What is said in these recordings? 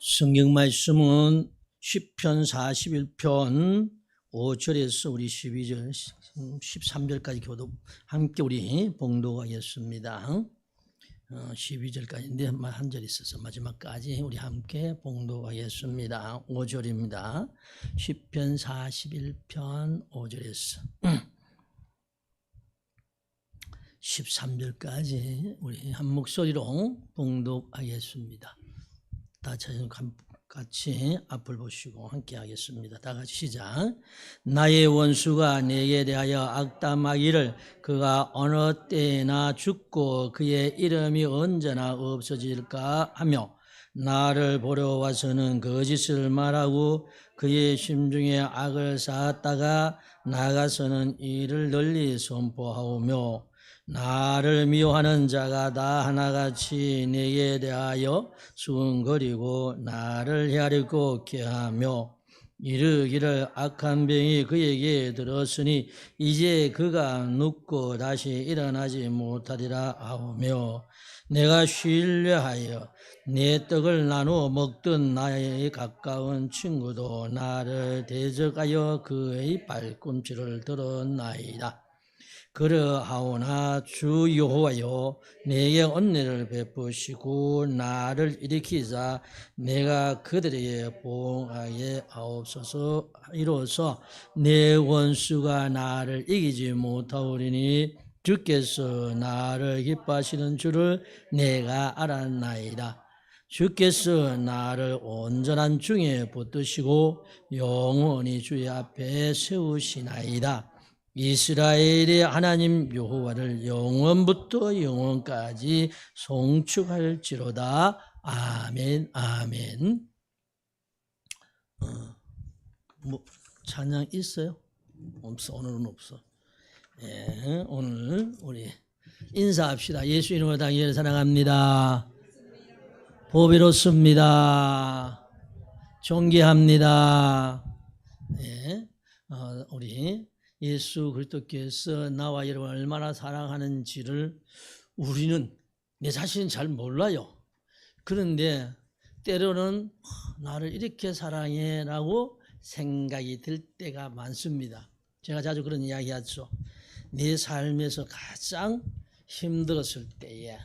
성경 말씀은 시편 41편 5절에서 우리 12절, 13절까지 교도 함께 우리 봉독하겠습니다. 12절까지인데 한 절 있어서 마지막까지 우리 함께 봉독하겠습니다. 5절입니다. 시편 41편 5절에서 13절까지 우리 한 목소리로 봉독하겠습니다. 다 같이 앞을 보시고 함께 하겠습니다. 다 같이 시작. 나의 원수가 내게 대하여 악담하기를 그가 어느 때나 죽고 그의 이름이 언제나 없어질까 하며 나를 보러 와서는 거짓을 말하고 그의 심중에 악을 쌓았다가 나가서는 이를 널리 선포하오며 나를 미워하는 자가 다 하나같이 내게 대하여 수군거리고 나를 헤아리고 꾀하며 이르기를 악한 병이 그에게 들었으니 이제 그가 눕고 다시 일어나지 못하리라 하오며 내가 신뢰하여 내 떡을 나누어 먹던 나의 가까운 친구도 나를 대적하여 그의 발꿈치를 들었나이다. 그러하오나 주 여호와여 내게 은혜를 베푸시고 나를 일으키사 내가 그들에게 보응하게 하옵소서. 이로써 내 원수가 나를 이기지 못하오리니 주께서 나를 기뻐하시는 줄을 내가 알았나이다. 주께서 나를 온전한 중에 붙드시고 영원히 주의 앞에 세우시나이다. 이스라엘의 하나님 여호와를 영원부터 영원까지 송축할지로다. 아멘. 아멘. 찬양 있어요? 없어. 오늘은 없어. 예, 오늘 우리 인사합시다. 예수 이름으로 당신을 사랑합니다. 보배롭습니다. 존귀합니다. 예, 우리 예수 그리스도께서 나와 여러분을 얼마나 사랑하는지를 우리는 내 자신은 잘 몰라요. 그런데 때로는 나를 이렇게 사랑해 라고 생각이 들 때가 많습니다. 제가 자주 그런 이야기 하죠. 내 삶에서 가장 힘들었을 때에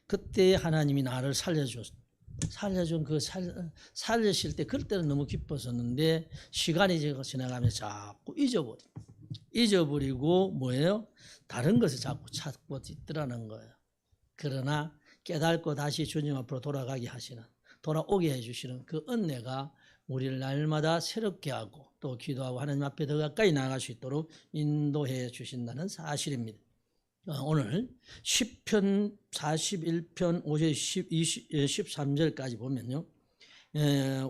그때 하나님이 나를 살려준 살려실 때 그때는 너무 기뻤었는데 시간이 지나가면서 자꾸 잊어버리고 뭐예요? 다른 것을 자꾸 찾고 있더라는 거예요. 그러나 깨닫고 다시 주님 앞으로 돌아오게 해주시는 그 은혜가 우리를 날마다 새롭게 하고 또 기도하고 하나님 앞에 더 가까이 나아갈 수 있도록 인도해 주신다는 사실입니다. 오늘 시편 41편 5절 13절까지 보면요.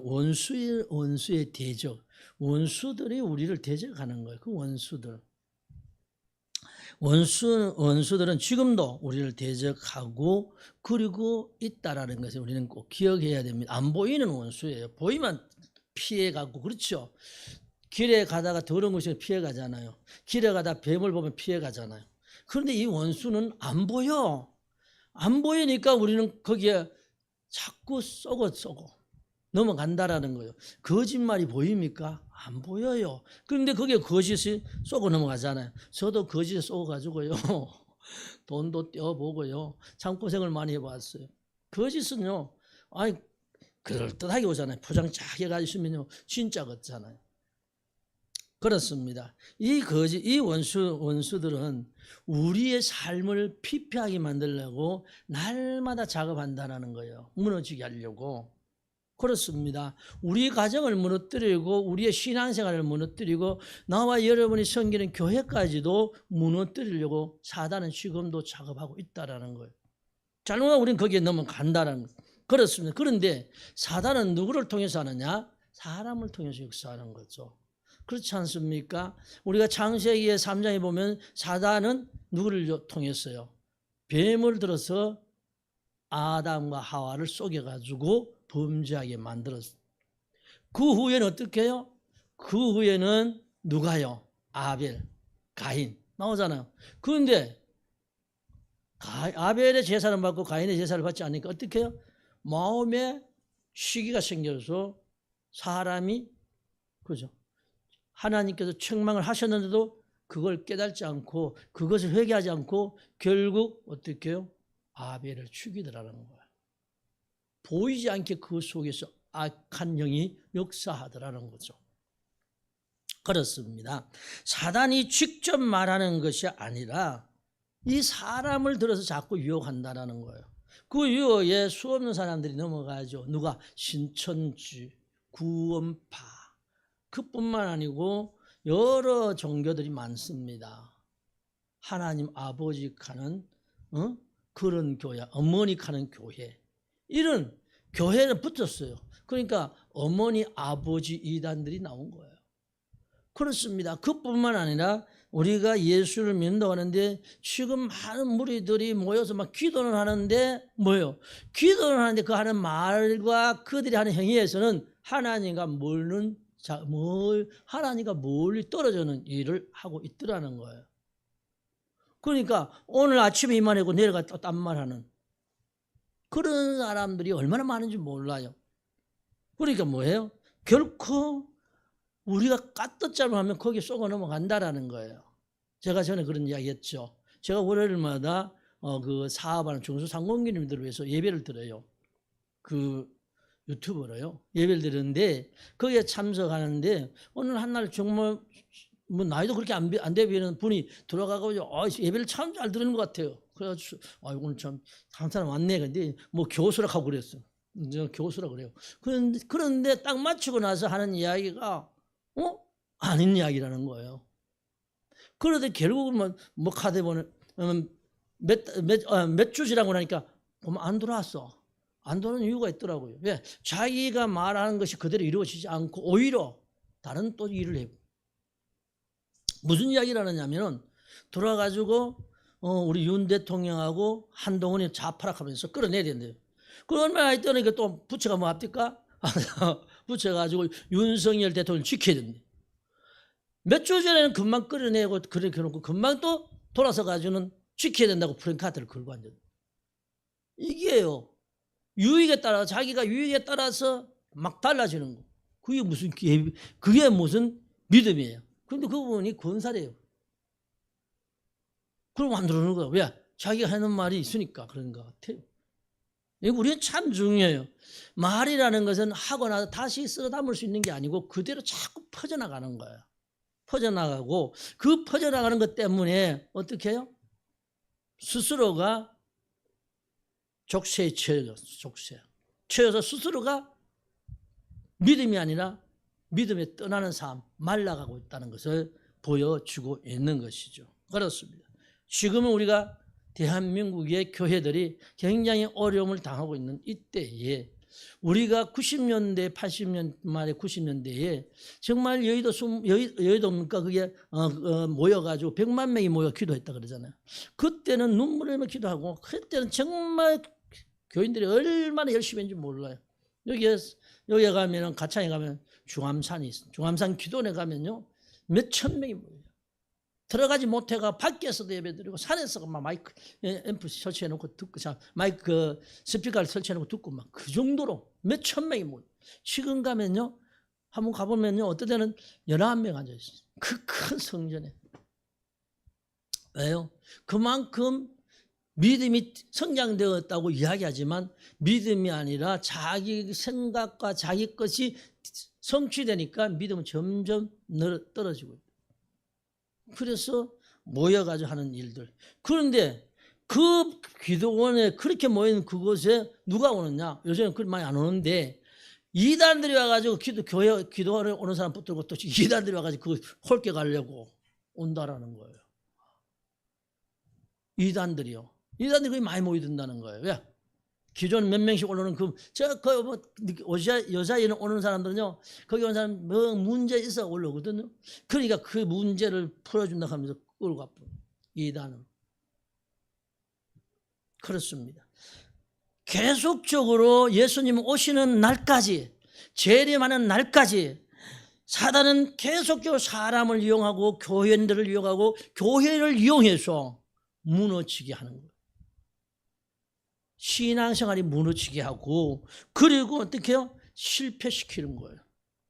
원수의 대적, 원수들이 우리를 대적하는 거예요. 그 원수들은 지금도 우리를 대적하고 그리고 있다라는 것을 우리는 꼭 기억해야 됩니다. 안 보이는 원수예요. 보이면 피해가고 그렇죠. 길에 가다가 더러운 것을 피해가잖아요. 길에 가다 뱀을 보면 피해가잖아요. 그런데 이 원수는 안 보여. 안 보이니까 우리는 거기에 자꾸 쏘고 넘어간다라는 거예요. 거짓말이 보입니까? 안 보여요. 그런데 거기에 거짓이 쏘고 넘어가잖아요. 저도 거짓에 쏘고가지고요. 돈도 떼어보고요. 참 고생을 많이 해봤어요. 거짓은요. 그럴듯하게 오잖아요. 포장 쫙 해가지고면요. 진짜 같잖아요. 그렇습니다. 이 원수들은 우리의 삶을 피폐하게 만들려고 날마다 작업한다는 거예요. 무너지게 하려고. 그렇습니다. 우리 가정을 무너뜨리고 우리의 신앙생활을 무너뜨리고 나와 여러분이 섬기는 교회까지도 무너뜨리려고 사단은 지금도 작업하고 있다는 거예요. 잘못하면 우리는 거기에 넘어간다는 거예요. 그렇습니다. 그런데 사단은 누구를 통해서 하느냐? 사람을 통해서 역사하는 거죠. 그렇지 않습니까? 우리가 창세기의 3장에 보면 사단은 누구를 통했어요? 뱀을 들어서 아담과 하와를 속여가지고 범죄하게 만들었어요. 그 후에는 어떻게 해요? 그 후에는 누가요? 아벨, 가인 나오잖아요. 그런데 아벨의 제사를 받고 가인의 제사를 받지 않으니까 어떻게 해요? 마음에 시기가 생겨서 사람이 그죠? 하나님께서 책망을 하셨는데도 그걸 깨닫지 않고 그것을 회개하지 않고 결국 어떻게 해요? 아벨을 죽이더라는 거예요. 보이지 않게 그 속에서 악한 영이 역사하더라는 거죠. 그렇습니다. 사단이 직접 말하는 것이 아니라 이 사람을 들어서 자꾸 유혹한다는 거예요. 그 유혹에 수없는 사람들이 넘어가죠. 누가? 신천지, 구원파, 그뿐만 아니고 여러 종교들이 많습니다. 하나님 아버지 가는 그런 교회, 어머니 가는 교회, 이런 교회는 붙었어요. 그러니까 어머니 아버지 이단들이 나온 거예요. 그렇습니다. 그뿐만 아니라 우리가 예수를 믿는다고 하는데 지금 많은 무리들이 모여서 막 기도를 하는데 뭐예요? 기도를 하는데 그 하는 말과 그들이 하는 행위에서는 하나님과 하나님과 멀리 떨어지는 일을 하고 있더라는 거예요. 그러니까 오늘 아침에 이 말하고 내려가 또 딴 말하는 그런 사람들이 얼마나 많은지 몰라요. 그러니까 뭐예요? 결코 우리가 까뜻 하면 거기에 쏘고 넘어간다라는 거예요. 제가 전에 그런 이야기 했죠. 제가 월요일마다 그 사업하는 중소상공인님들을 위해서 예배를 드려요. 그 유튜브로요. 예배를 드리는데 거기에 참석하는데 오늘 한날 정말 뭐 나이도 그렇게 안 돼 보이는 분이 들어가고 예배를 참 잘 드리는 것 같아요. 그래가지고 오늘 참 한 사람 왔네. 근데 뭐 교수라고 하고 그랬어. 교수라고 그래요. 그런데 딱 마치고 나서 하는 이야기가 아닌 이야기라는 거예요. 그런데 결국은 뭐 카드 보는 몇 주지라고 하니까 보면 안 돌아왔어. 안 돌아오는 이유가 있더라고요. 왜? 자기가 말하는 것이 그대로 이루어지지 않고 오히려 다른 또 일을 해요. 무슨 이야기를 하느냐면은 돌아가지고 우리 윤 대통령하고 한동훈이 자파락하면서 끌어내야 된대요. 그 얼마나 있더니 또 부처가 뭐 합니까? 부처가지고 윤석열 대통령을 지켜야 된대. 몇 주 전에는 금방 끌어내고 그렇게 해놓고 금방 또 돌아서 가지고는 지켜야 된다고 프랭카드를 걸고 앉았대. 이게요. 유익에 따라 자기가 유익에 따라서 막 달라지는 거. 그게 무슨 믿음이에요. 그런데 그 부분이 권사래요. 그럼 안 들어오는 거야. 왜? 자기가 하는 말이 있으니까 그런 것 같아요. 우리는 참 중요해요. 말이라는 것은 하고 나서 다시 쓸어 담을 수 있는 게 아니고 그대로 자꾸 퍼져나가는 거예요. 퍼져나가고 그 퍼져나가는 것 때문에 어떻게 해요? 스스로가 족쇄에 처여서 스스로가 믿음이 아니라 믿음에 떠나는 삶, 말라가고 있다는 것을 보여주고 있는 것이죠. 그렇습니다. 지금은 우리가 대한민국의 교회들이 굉장히 어려움을 당하고 있는 이때에 우리가 90년대, 80년 말에 90년대에 정말 여의도입니까? 그게 모여가지고 100만 명이 모여 기도했다 그러잖아요. 그때는 눈물을 흘리며 기도하고 그때는 정말 교인들이 얼마나 열심히 했는지 몰라요. 여기에 가면은 가창에 가면 중암산이 있어요. 중암산 기도원에 가면요 몇천 명이 모여요. 들어가지 못해가 밖에서도 예배드리고 산에서 막 마이크 앰프 설치해놓고 듣고 마이크 스피커를 설치해놓고 듣고 막 그 정도로 몇천 명이 모여요. 지금 가면요 한번 가보면요 어떤 데는 11명 앉아 있어요. 그 큰 성전에. 왜요? 그만큼 믿음이 성장되었다고 이야기하지만 믿음이 아니라 자기 생각과 자기 것이 성취되니까 믿음은 점점 떨어지고 있다. 그래서 모여가지고 하는 일들. 그런데 그 기도원에 그렇게 모이는 그곳에 누가 오느냐? 요새는 그렇게 많이 안 오는데 이단들이 와가지고 기도원에 오는 사람 붙들고 또 이단들이 와가지고 그 홀게 가려고 온다라는 거예요. 이단들이 많이 모이든다는 거예요. 왜? 기존 몇 명씩 올라오는 여자에는 오는 사람들은요, 거기 온 사람 뭐 문제 있어 올라오거든요. 그러니까 그 문제를 풀어준다 하면서 끌고 가버려. 이단은. 그렇습니다. 계속적으로 예수님 오시는 날까지, 재림하는 날까지 사단은 계속적으로 사람을 이용하고 교회들을 이용하고 교회를 이용해서 무너지게 하는 거예요. 신앙생활이 무너지게 하고 그리고 어떻게 해요? 실패시키는 거예요.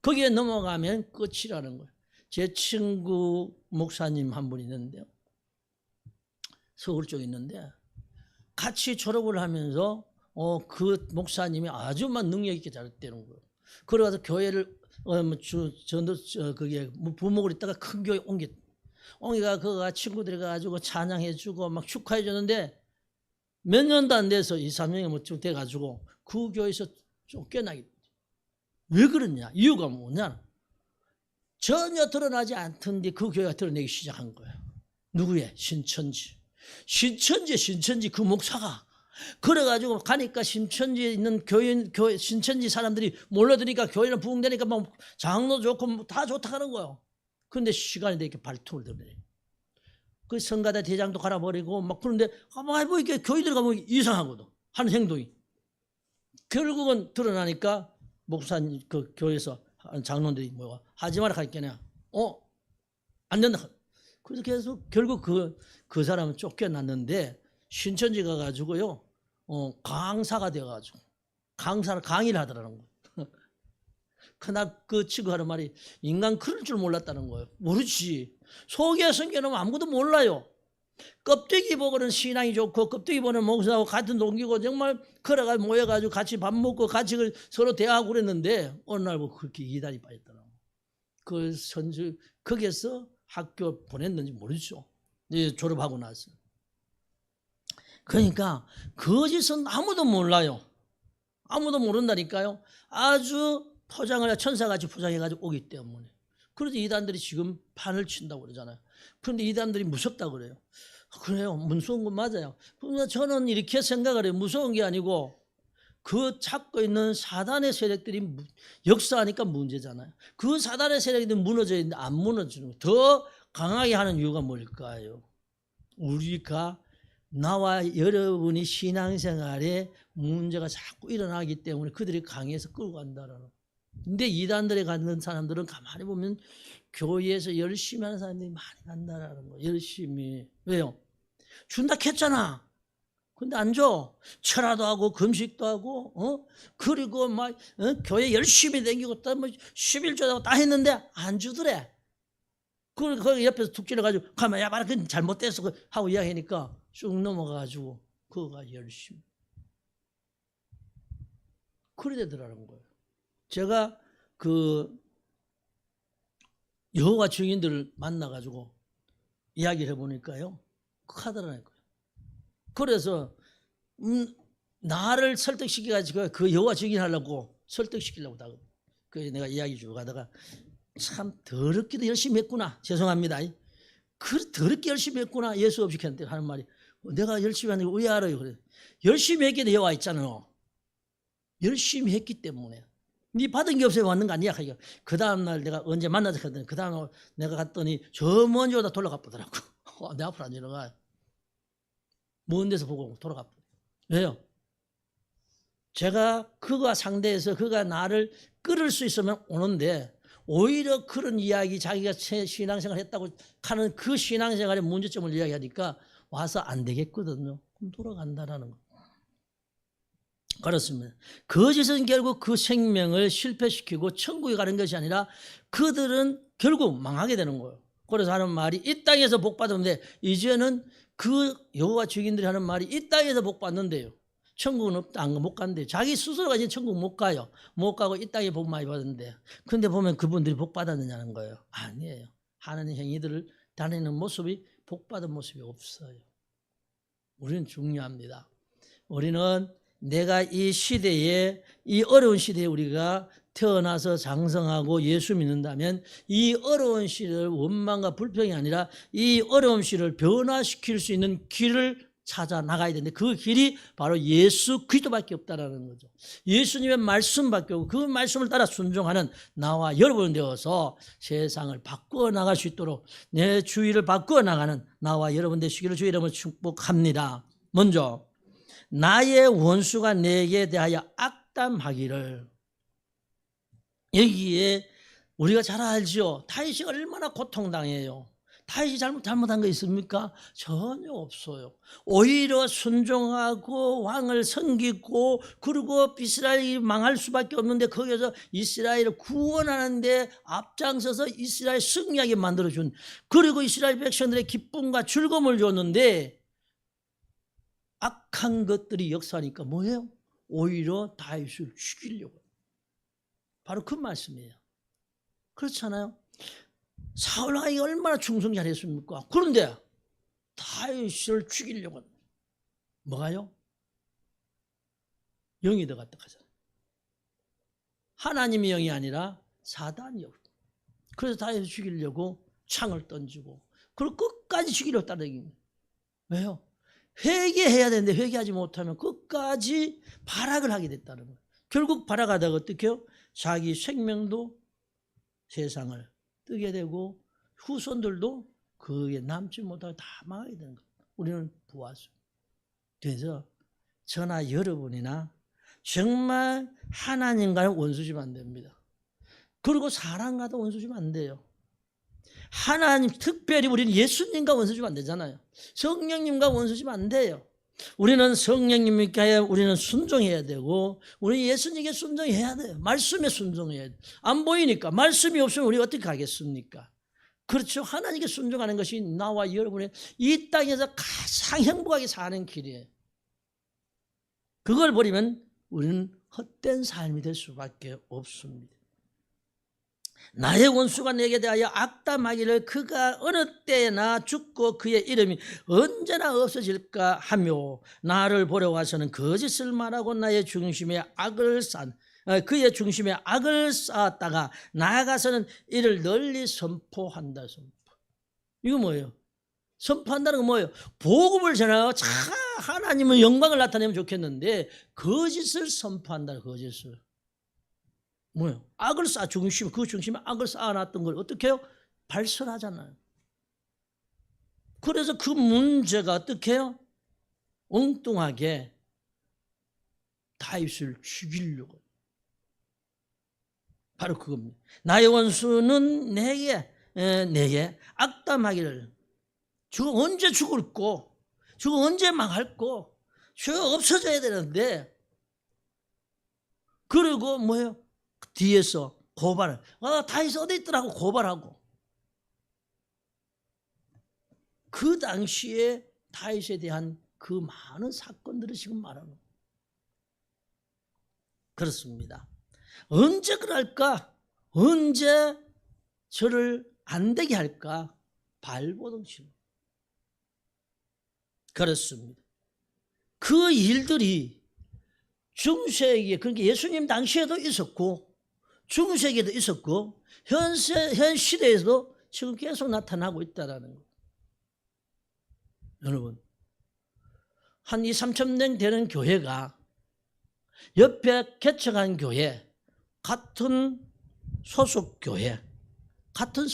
거기에 넘어가면 끝이라는 거예요. 제 친구 목사님 한 분 있는데요. 서울 쪽에 있는데 같이 졸업을 하면서 그 목사님이 아주만 능력 있게 잘했다는 거예요. 그래가지고 교회를 그게 부목을 있다가 큰 교회 옹기가 그가 친구들이 가지고 찬양해주고 막 축하해주는데 몇 년도 안 돼서 2, 3년이 뭐좀 돼가지고 그 교회에서 쫓겨나게. 왜 그러냐? 이유가 뭐냐? 전혀 드러나지 않던데 그 교회가 드러내기 시작한 거예요. 누구의? 신천지 그 목사가 그래가지고 가니까 신천지에 있는 교회 신천지 사람들이 몰려드니까 교회는 부흥되니까 막 장로 좋고 다 좋다 하는 거예요. 그런데 시간이 되니까 발톱을 드러내. 그 성가대 대장도 갈아버리고 막 그런데 가만히 보니까 교회들 가면 이상하거든. 하는 행동이. 결국은 드러나니까 목사님 그 교회에서 장로들이 뭐야 하지 마라 하니까 안 된다. 그래서 계속 결국 그 사람은 쫓겨났는데 신천지 가가지고요 강사가 돼가지고 강의를 하더라는 거예요. 그날 그 친구 하는 말이 인간 그럴 줄 몰랐다는 거예요. 모르지. 속에 숨겨놓으면 아무것도 몰라요. 껍데기 보고는 신앙이 좋고 껍데기 보는 목사하고 같은 동기고 정말 걸어가지고 모여가지고 같이 밥 먹고 같이 서로 대화하고 그랬는데 어느 날 보고 그렇게 이단이 빠졌더라고. 그 선주 거기에서 학교 보냈는지 모르죠. 이제 졸업하고 나서. 그러니까 거짓은 아무도 몰라요. 아무도 모른다니까요. 아주 포장을 천사같이 포장해가지고 오기 때문에. 그래서 이단들이 지금 판을 친다고 그러잖아요. 그런데 이단들이 무섭다고 그래요. 그래요. 무서운 건 맞아요. 그러나 저는 이렇게 생각을 해요. 무서운 게 아니고 그 찾고 있는 사단의 세력들이 역사하니까 문제잖아요. 그 사단의 세력이 무너져 있는데 안 무너지는 거예요. 더 강하게 하는 이유가 뭘까요? 우리가 나와 여러분이 신앙생활에 문제가 자꾸 일어나기 때문에 그들이 강해서 끌고 간다라는 거예요. 근데 이단들에 가는 사람들은 가만히 보면 교회에서 열심히 하는 사람들이 많이 간다라는 거예요. 열심히. 왜요? 준다 했잖아. 근데 안 줘. 철화도 하고 금식도 하고 그리고 막 교회 열심히 다니고 또 뭐 11조도 하고 다 했는데 안 주더래. 거기 옆에서 툭 찔러가지고 가만 야 봐라 그건 잘못됐어 하고 이야기하니까 쑥 넘어가가지고 그거가 열심히 그래 되더라는 거예요. 제가 그 여호와 증인들을 만나가지고 이야기를 해보니까요 하더라는 거예요. 그래서 나를 설득시켜가지고 그 여호와 증인하려고 설득시키려고 다 그래서 내가 이야기 주고 가다가 참 더럽게도 열심히 했구나. 죄송합니다. 그 더럽게 열심히 했구나. 예수 없이 했는데 하는 말이 내가 열심히 하는 거 왜 알아요? 그래. 열심히 했기 때문에 와 있잖아. 열심히 했기 때문에. 네 받은 게 없어요. 왔는 거 아니야. 그 다음날 내가 언제 만나서 갔더니 그 다음날 내가 갔더니 저 먼저 다 돌아가 보더라고. 내 앞으로 안 일어나. 먼 데서 보고 돌아가 보더라고. 왜요? 제가 그가 상대해서 그가 나를 끌을 수 있으면 오는데 오히려 그런 이야기 자기가 신앙생활 했다고 하는 그 신앙생활의 문제점을 이야기하니까 와서 안 되겠거든요. 그럼 돌아간다라는 거. 그렇습니다. 거짓은 결국 그 생명을 실패시키고 천국에 가는 것이 아니라 그들은 결국 망하게 되는 거예요. 그래서 하는 말이 이 땅에서 복 받으면 이제는 그 여호와 증인들이 하는 말이 이 땅에서 복 받는데요. 천국은 못 간대요. 자기 스스로가 이제 천국 못 가요. 못 가고 이 땅에 복 많이 받는데. 그런데 보면 그분들이 복 받았느냐는 거예요. 아니에요. 하나님 행위들을 다니는 모습이 복 받은 모습이 없어요. 우리는 중요합니다. 우리는 내가 이 시대에 이 어려운 시대에 우리가 태어나서 장성하고 예수 믿는다면 이 어려운 시대를 원망과 불평이 아니라 이 어려운 시대를 변화시킬 수 있는 길을 찾아 나가야 되는데 그 길이 바로 예수 그리스도밖에 없다라는 거죠. 예수님의 말씀밖에 없고 그 말씀을 따라 순종하는 나와 여러분 되어서 세상을 바꾸어 나갈 수 있도록 내 주위를 바꾸어 나가는 나와 여러분 되시기를 주의 이름으로 축복합니다. 먼저 나의 원수가 내게 대하여 악담하기를. 여기에 우리가 잘 알죠. 다윗이 얼마나 고통당해요. 다윗이 잘못한 거 있습니까? 전혀 없어요. 오히려 순종하고 왕을 섬기고 그리고 이스라엘이 망할 수밖에 없는데 거기서 이스라엘을 구원하는데 앞장서서 이스라엘 승리하게 만들어준, 그리고 이스라엘 백성들의 기쁨과 즐거움을 줬는데 악한 것들이 역사하니까 뭐예요? 오히려 다윗을 죽이려고. 바로 그 말씀이에요. 그렇잖아요. 사울 왕이 얼마나 충성 잘했습니까? 그런데 다윗을 죽이려고. 뭐가요? 영이 들어갔다 하잖아요. 하나님의 영이 아니라 사단이 영. 그래서 다윗을 죽이려고 창을 던지고 그걸 끝까지 죽이려고 따르는. 왜요? 회개해야 되는데 회개하지 못하면 끝까지 발악을 하게 됐다는 거예요. 결국 발악하다가 어떻게 해요? 자기 생명도 세상을 뜨게 되고 후손들도 그게 남지 못하고 다 망하게 되는 거예요. 우리는 보았어요. 그래서 저나 여러분이나 정말 하나님과는 원수지면 안 됩니다. 그리고 사람과도 원수지면 안 돼요. 하나님, 특별히 우리는 예수님과 원수지면 안 되잖아요. 성령님과 원수지면 안 돼요. 우리는 성령님께 우리는 순종해야 되고 우리 예수님께 순종해야 돼요. 말씀에 순종해야 돼요. 안 보이니까. 말씀이 없으면 우리 어떻게 하겠습니까? 그렇죠. 하나님께 순종하는 것이 나와 여러분의 이 땅에서 가장 행복하게 사는 길이에요. 그걸 버리면 우리는 헛된 삶이 될 수밖에 없습니다. 나의 원수가 내게 대하여 악담하기를 그가 어느 때나 죽고 그의 이름이 언제나 없어질까 하며 나를 보러 와서는 거짓을 말하고 나의 중심에 악을 그의 중심에 악을 쌓았다가 나아가서는 이를 널리 선포한다. 선포. 이거 뭐예요? 선포한다는 건 뭐예요? 복음을 전하고 하나님의 영광을 나타내면 좋겠는데 거짓을 선포한다. 거짓을. 뭐예요? 악을 중심에, 그 중심에 악을 쌓아놨던 걸 어떻게 해요? 발설하잖아요. 그래서 그 문제가 어떻게 해요? 엉뚱하게 다윗을 죽이려고. 바로 그겁니다. 나의 원수는 내게 악담하기를 저거 언제 죽을꼬? 저거 언제 망할꼬? 저거 없어져야 되는데. 그리고 뭐예요? 뒤에서 고발을. 다윗 어디 있더라고 고발하고. 그 당시에 다윗에 대한 그 많은 사건들을 지금 말하는 거예요. 그렇습니다. 언제 그럴까? 언제 저를 안 되게 할까? 발버둥 치고. 그렇습니다. 그 일들이 중세기에, 그러니까 예수님 당시에도 있었고 중세기에도 있었고 현 시대에도 지금 계속 나타나고 있다는 거예요. 여러분, 한 2~3천 년 되는 교회가 옆에 개척한 교회, 같은 소속 교회, 같은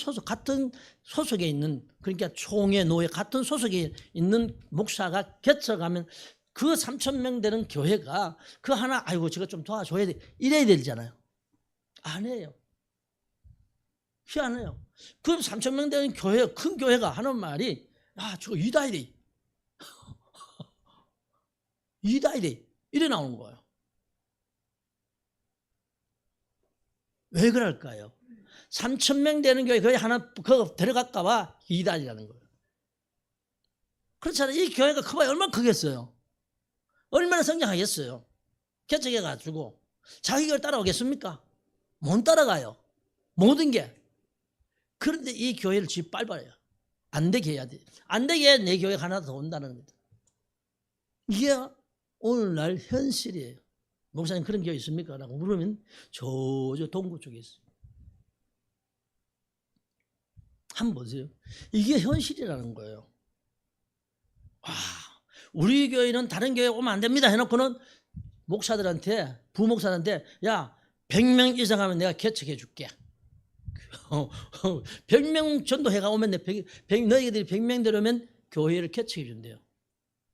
소속에 있는, 그러니까 총회, 노회 같은 소속에 있는 목사가 개척하면 그 3,000명 되는 교회가 그 하나, 아이고 저거 좀 도와줘야 돼, 이래야 되잖아요. 안 해요. 희한해요. 그 3,000명 되는 교회, 큰 교회가 하는 말이, 저거 이다이래. 이다이래. 이래 나오는 거예요. 왜 그럴까요? 3,000명 되는 교회 거기 하나 그거 들어갈까 봐 이단이라는 거예요. 그렇잖아요. 이 교회가 커봐야 얼마나 크겠어요. 얼마나 성장하겠어요. 개척해가지고 자기가 따라오겠습니까? 못 따라가요. 모든 게. 그런데 이 교회를 짓밟아요. 안 되게 해야 돼. 안 되게 해야 내 교회가 하나 더 온다는 겁니다. 이게 오늘날 현실이에요. 목사님 그런 교회 있습니까? 라고 물으면 저 동구 쪽에 있어요. 한번 보세요. 이게 현실이라는 거예요. 우리 교회는 다른 교회 오면 안 됩니다 해놓고는 목사들한테, 부목사들한테, 야 100명 이상 하면 내가 개척해 줄게. 100명 전도회가 오면 너희들이 100명 들어오면 교회를 개척해 준대요.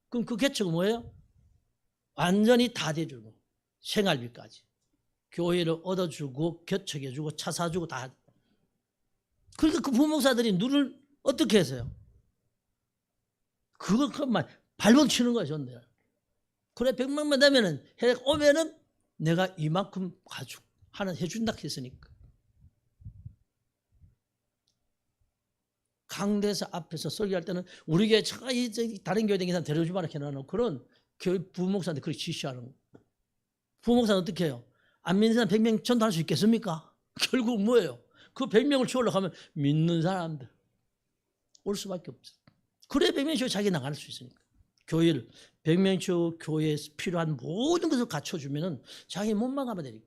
그럼 그 개척은 뭐예요? 완전히 다 대주고 생활비까지 교회를 얻어주고 개척해주고 차 사주고 다. 그러니까 그 부목사들이 눈을 어떻게 해서요? 그것만 발버둥 치는 거야, 전대. 그래, 100명만 되면은, 해 오면은 내가 이만큼 가지고 하나 해준다 했으니까. 강대사 앞에서 설교할 때는 우리 교회 다른 교회 댕기는 사람 데려오지 마라 해놓은 그런 교회 부목사한테 그렇게 지시하는 거. 부목사는 어떻게 해요? 안 믿는 사람 100명 전도할 수 있겠습니까? 결국 뭐예요? 그 100명을 채우려고 하면 믿는 사람들 올 수밖에 없죠. 그래 100명이 채워 자기 나갈 수 있으니까. 교회를 100명 채워 교회에 필요한 모든 것을 갖춰주면은 자기 몸만 가면 되니까.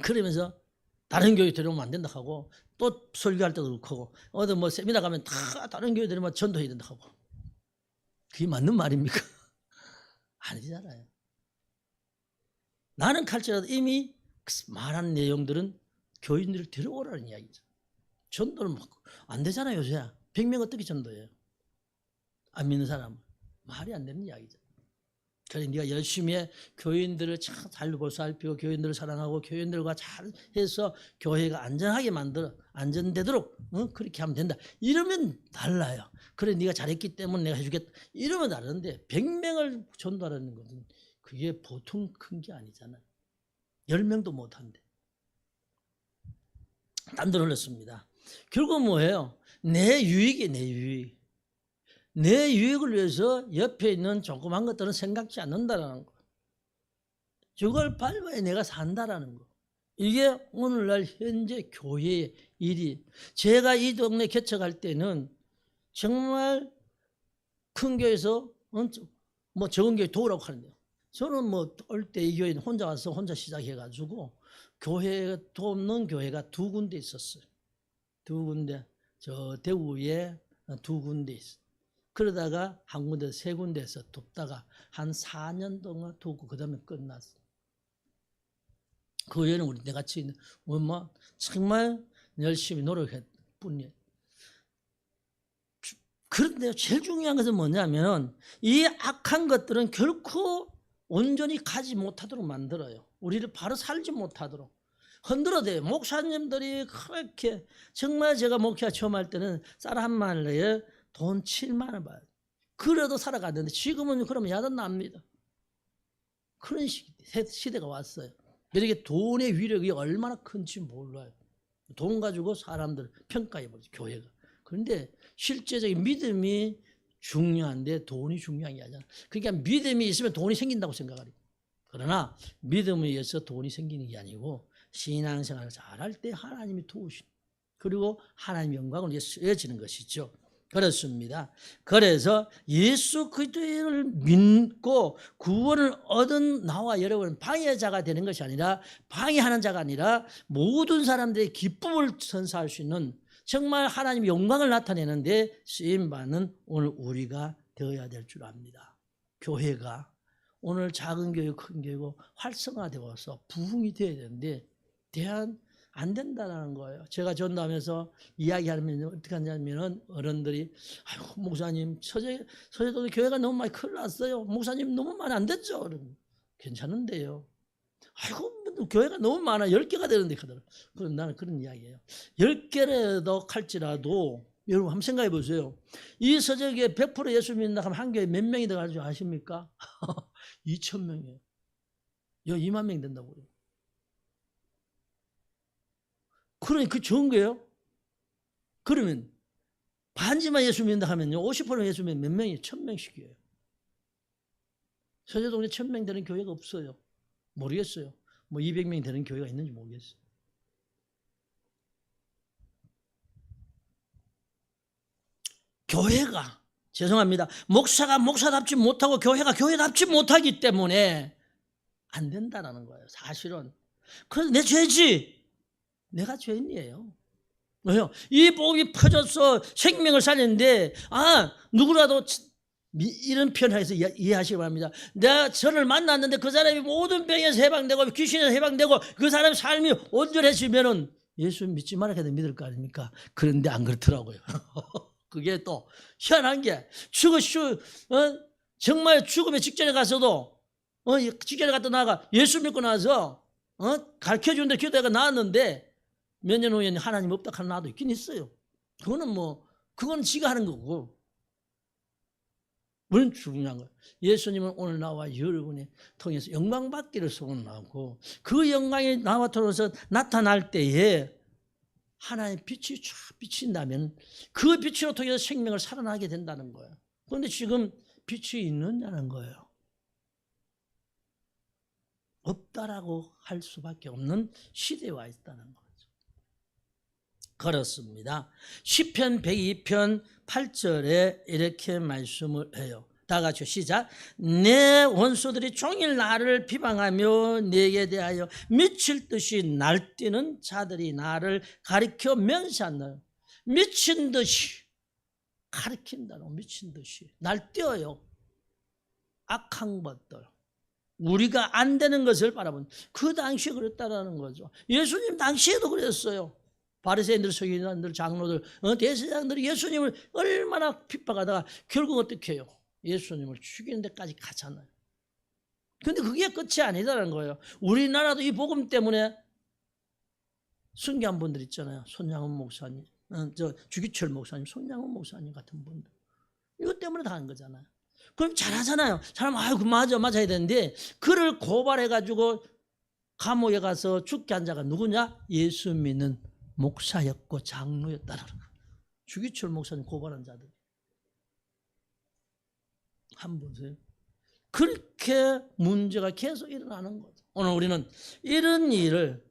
그러면서 다른 교회 데려오면 안 된다 하고 또 설교할 때도 그렇고 어디 뭐 세미나 가면 다 다른 교회 데려오면 전도해야 된다 하고. 그게 맞는 말입니까? 아니잖아요. 나는 갈지라도 이미 말한 내용들은 교인들을 데려오라는 이야기죠. 전도는 안 되잖아요. 요새 100명 어떻게 전도해요? 안 믿는 사람은 말이 안 되는 이야기죠. 그래 네가 열심히 해. 교인들을 잘 보살피고 교인들을 사랑하고 교인들과 잘 해서 교회가 안전하게 만들어 안전되도록 그렇게 하면 된다. 이러면 달라요. 그래 네가 잘했기 때문에 내가 해주겠다. 이러면 다른데 100명을 전도하라는 것은 그게 보통 큰 게 아니잖아요. 10명도 못한대. 딴 데 흘렸습니다. 결국 뭐예요? 내 유익이 내 유익. 내 유익을 위해서 옆에 있는 조그만 것들은 생각지 않는다라는 거. 저걸 밟아야 내가 산다라는 거. 이게 오늘날 현재 교회의 일이. 제가 이 동네 개척할 때는 정말 큰 교회에서 뭐 적은 교회 도우라고 하는데요. 저는 뭐 올 때 이 교회는 혼자 와서 혼자 시작해가지고 교회 돕는 교회가 2군데 있었어요. 2군데. 저 대구에 2군데 있어요. 그러다가 한 군데 3군데에서 돕다가 한 4년 동안 돕고 그 다음에 끝났어. 그 외에는 우리 같이 뭐 정말 열심히 노력했을 뿐이에요. 그런데 제일 중요한 것은 뭐냐면 이 악한 것들은 결코 온전히 가지 못하도록 만들어요. 우리를 바로 살지 못하도록. 흔들어대요. 목사님들이 그렇게 정말 제가 목회가 처음 할 때는 쌀 한 마리에 돈 7만 원 받아요. 그래도 살아가는데 지금은 그러면 야단납니다. 그런 시대가 왔어요. 이렇게 돈의 위력이 얼마나 큰지 몰라요. 돈 가지고 사람들 평가해버리죠. 교회가. 그런데 실제적인 믿음이 중요한데 돈이 중요한 게 아니잖아. 그러니까 믿음이 있으면 돈이 생긴다고 생각하리. 그러나 믿음에 의해서 돈이 생기는 게 아니고 신앙생활을 잘할 때 하나님이 도우시는 그리고 하나님의 영광을 위해 쓰여지는 것이죠. 그렇습니다. 그래서 예수 그리스도를 믿고 구원을 얻은 나와 여러분은 방해자가 되는 것이 아니라 방해하는 자가 아니라 모든 사람들의 기쁨을 선사할 수 있는 정말 하나님의 영광을 나타내는데 쓰임받는 오늘 우리가 되어야 될 줄 압니다. 교회가 오늘 작은 교회 큰 교회고 활성화되어서 부흥이 되어야 되는데 안 된다는 거예요. 제가 전도하면서 이야기하면 어떻게 하냐면 어른들이 아이고 목사님 서재도 교회가 너무 많이 큰일 났어요. 목사님 너무 많이 안 됐죠. 괜찮은데요. 아이고 교회가 너무 많아 10개가 되는데 하더라고요. 그럼 나는 그런 이야기예요. 10개라도 할지라도 여러분 한번 생각해 보세요. 이 서재교회 100% 예수 믿는다 하면 한 교회에 몇 명이 들어갈 줄 아십니까? 2,000명이에요. 여기 2만 명 된다고요. 그러니 그 좋은 거예요? 그러면 반지만 예수 믿는다 하면요 50% 예수 믿으면 몇 명이에요? 1,000명씩이에요. 서재동에 1,000명 되는 교회가 없어요. 모르겠어요. 뭐 200명 되는 교회가 있는지 모르겠어요. 교회가 죄송합니다. 목사가 목사답지 못하고 교회가 교회답지 못하기 때문에 안 된다는 거예요. 사실은. 그래서 내 죄지. 내가 죄인이에요. 왜요? 이 복음이 퍼져서 생명을 살리는데 누구라도 이런 표현해서 이해하시기 바랍니다. 내가 저를 만났는데 그 사람이 모든 병에서 해방되고 귀신에서 해방되고 그 사람의 삶이 온전해지면은 예수 믿지 말아야 믿을 거 아닙니까? 그런데 안 그렇더라고요. 그게 또 희한한 게 정말 죽음의 직전에 가서도 직전에 갔다 나가 예수 믿고 나서 가르쳐주는데 기도가 나왔는데 몇 년 후에 하나님 없다 하는 나도 있긴 있어요. 그건 지가 하는 거고. 물론 중요한 거예요. 예수님은 오늘 나와 여러분이 통해서 영광 받기를 소원하고 그 영광이 나와 통해서 나타날 때에 하나님의 빛이 쫙 비친다면 그 빛으로 통해서 생명을 살아나게 된다는 거예요. 그런데 지금 빛이 있느냐는 거예요. 없다라고 할 수밖에 없는 시대에 와 있다는 거죠. 그렇습니다. 시편 102편 8절에 이렇게 말씀을 해요. 다 같이 시작. 내 원수들이 종일 나를 비방하며 내게 대하여 미칠 듯이 날뛰는 자들이 나를 가리켜 멸시한다. 미친 듯이 가리킨다고. 미친 듯이 날뛰어요. 악한 것들, 우리가 안 되는 것을 바라본 그 당시에 그랬다라는 거죠. 예수님 당시에도 그랬어요. 바리새인들, 서기관들, 장로들, 대제사장들이 예수님을 얼마나 핍박하다가 결국 어떻게 해요? 예수님을 죽이는 데까지 가잖아요. 그런데 그게 끝이 아니다라는 거예요. 우리나라도 이 복음 때문에 순교한 분들 있잖아요. 손양훈 목사님, 주기철 목사님, 손양훈 목사님 같은 분들. 이것 때문에 다 한 거잖아요. 그럼 잘하잖아요. 사람 아이고 맞아야 되는데 그를 고발해가지고 감옥에 가서 죽게 한 자가 누구냐? 예수 믿는 목사였고 장로였다라는 거예요. 주기철 목사님 고발한 자들. 한번 보세요. 그렇게 문제가 계속 일어나는 거죠. 오늘 우리는 이런 일을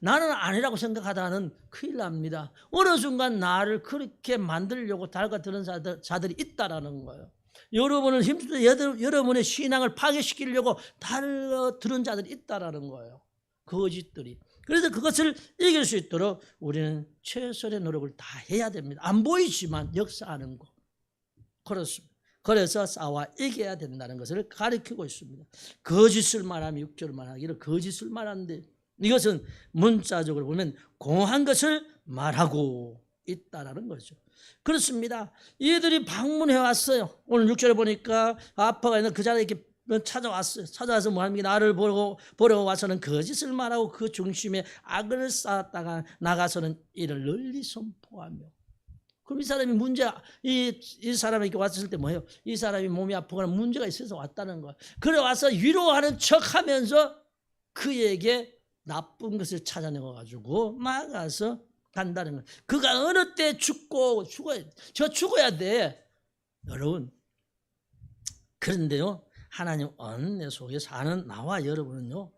나는 아니라고 생각하다는 큰일 납니다. 어느 순간 나를 그렇게 만들려고 달가드는 자들이 있다라는 거예요. 여러분을 힘들어 여러분의 신앙을 파괴시키려고 달가드는 자들이 있다라는 거예요. 거짓들이. 그래서 그것을 이길 수 있도록 우리는 최선의 노력을 다 해야 됩니다. 안 보이지만 역사하는 거. 그렇습니다. 그래서 싸워 이겨야 된다는 것을 가르치고 있습니다. 거짓을 말하면 6절을 말하기를 거짓을 말한대. 이것은 문자적으로 보면 공한 것을 말하고 있다라는 거죠. 그렇습니다. 이들이 방문해 왔어요. 오늘 6절에 보니까 아빠가 있는 그 자리에 이렇게 찾아왔어요. 찾아와서 뭐합니까? 나를 보러 와서는 거짓을 말하고 그 중심에 악을 쌓았다가 나가서는 이를 널리 선포하며. 그럼 이 사람이 이 사람이 이렇게 왔을 때 뭐예요? 이 사람이 몸이 아프거나 문제가 있어서 왔다는 거예요. 그래 와서 위로하는 척 하면서 그에게 나쁜 것을 찾아내가지고 막아서 간다는 거예요. 그가 어느 때 죽어야 돼. 여러분. 그런데요. 하나님 은혜 속에 사는 나와 여러분은요.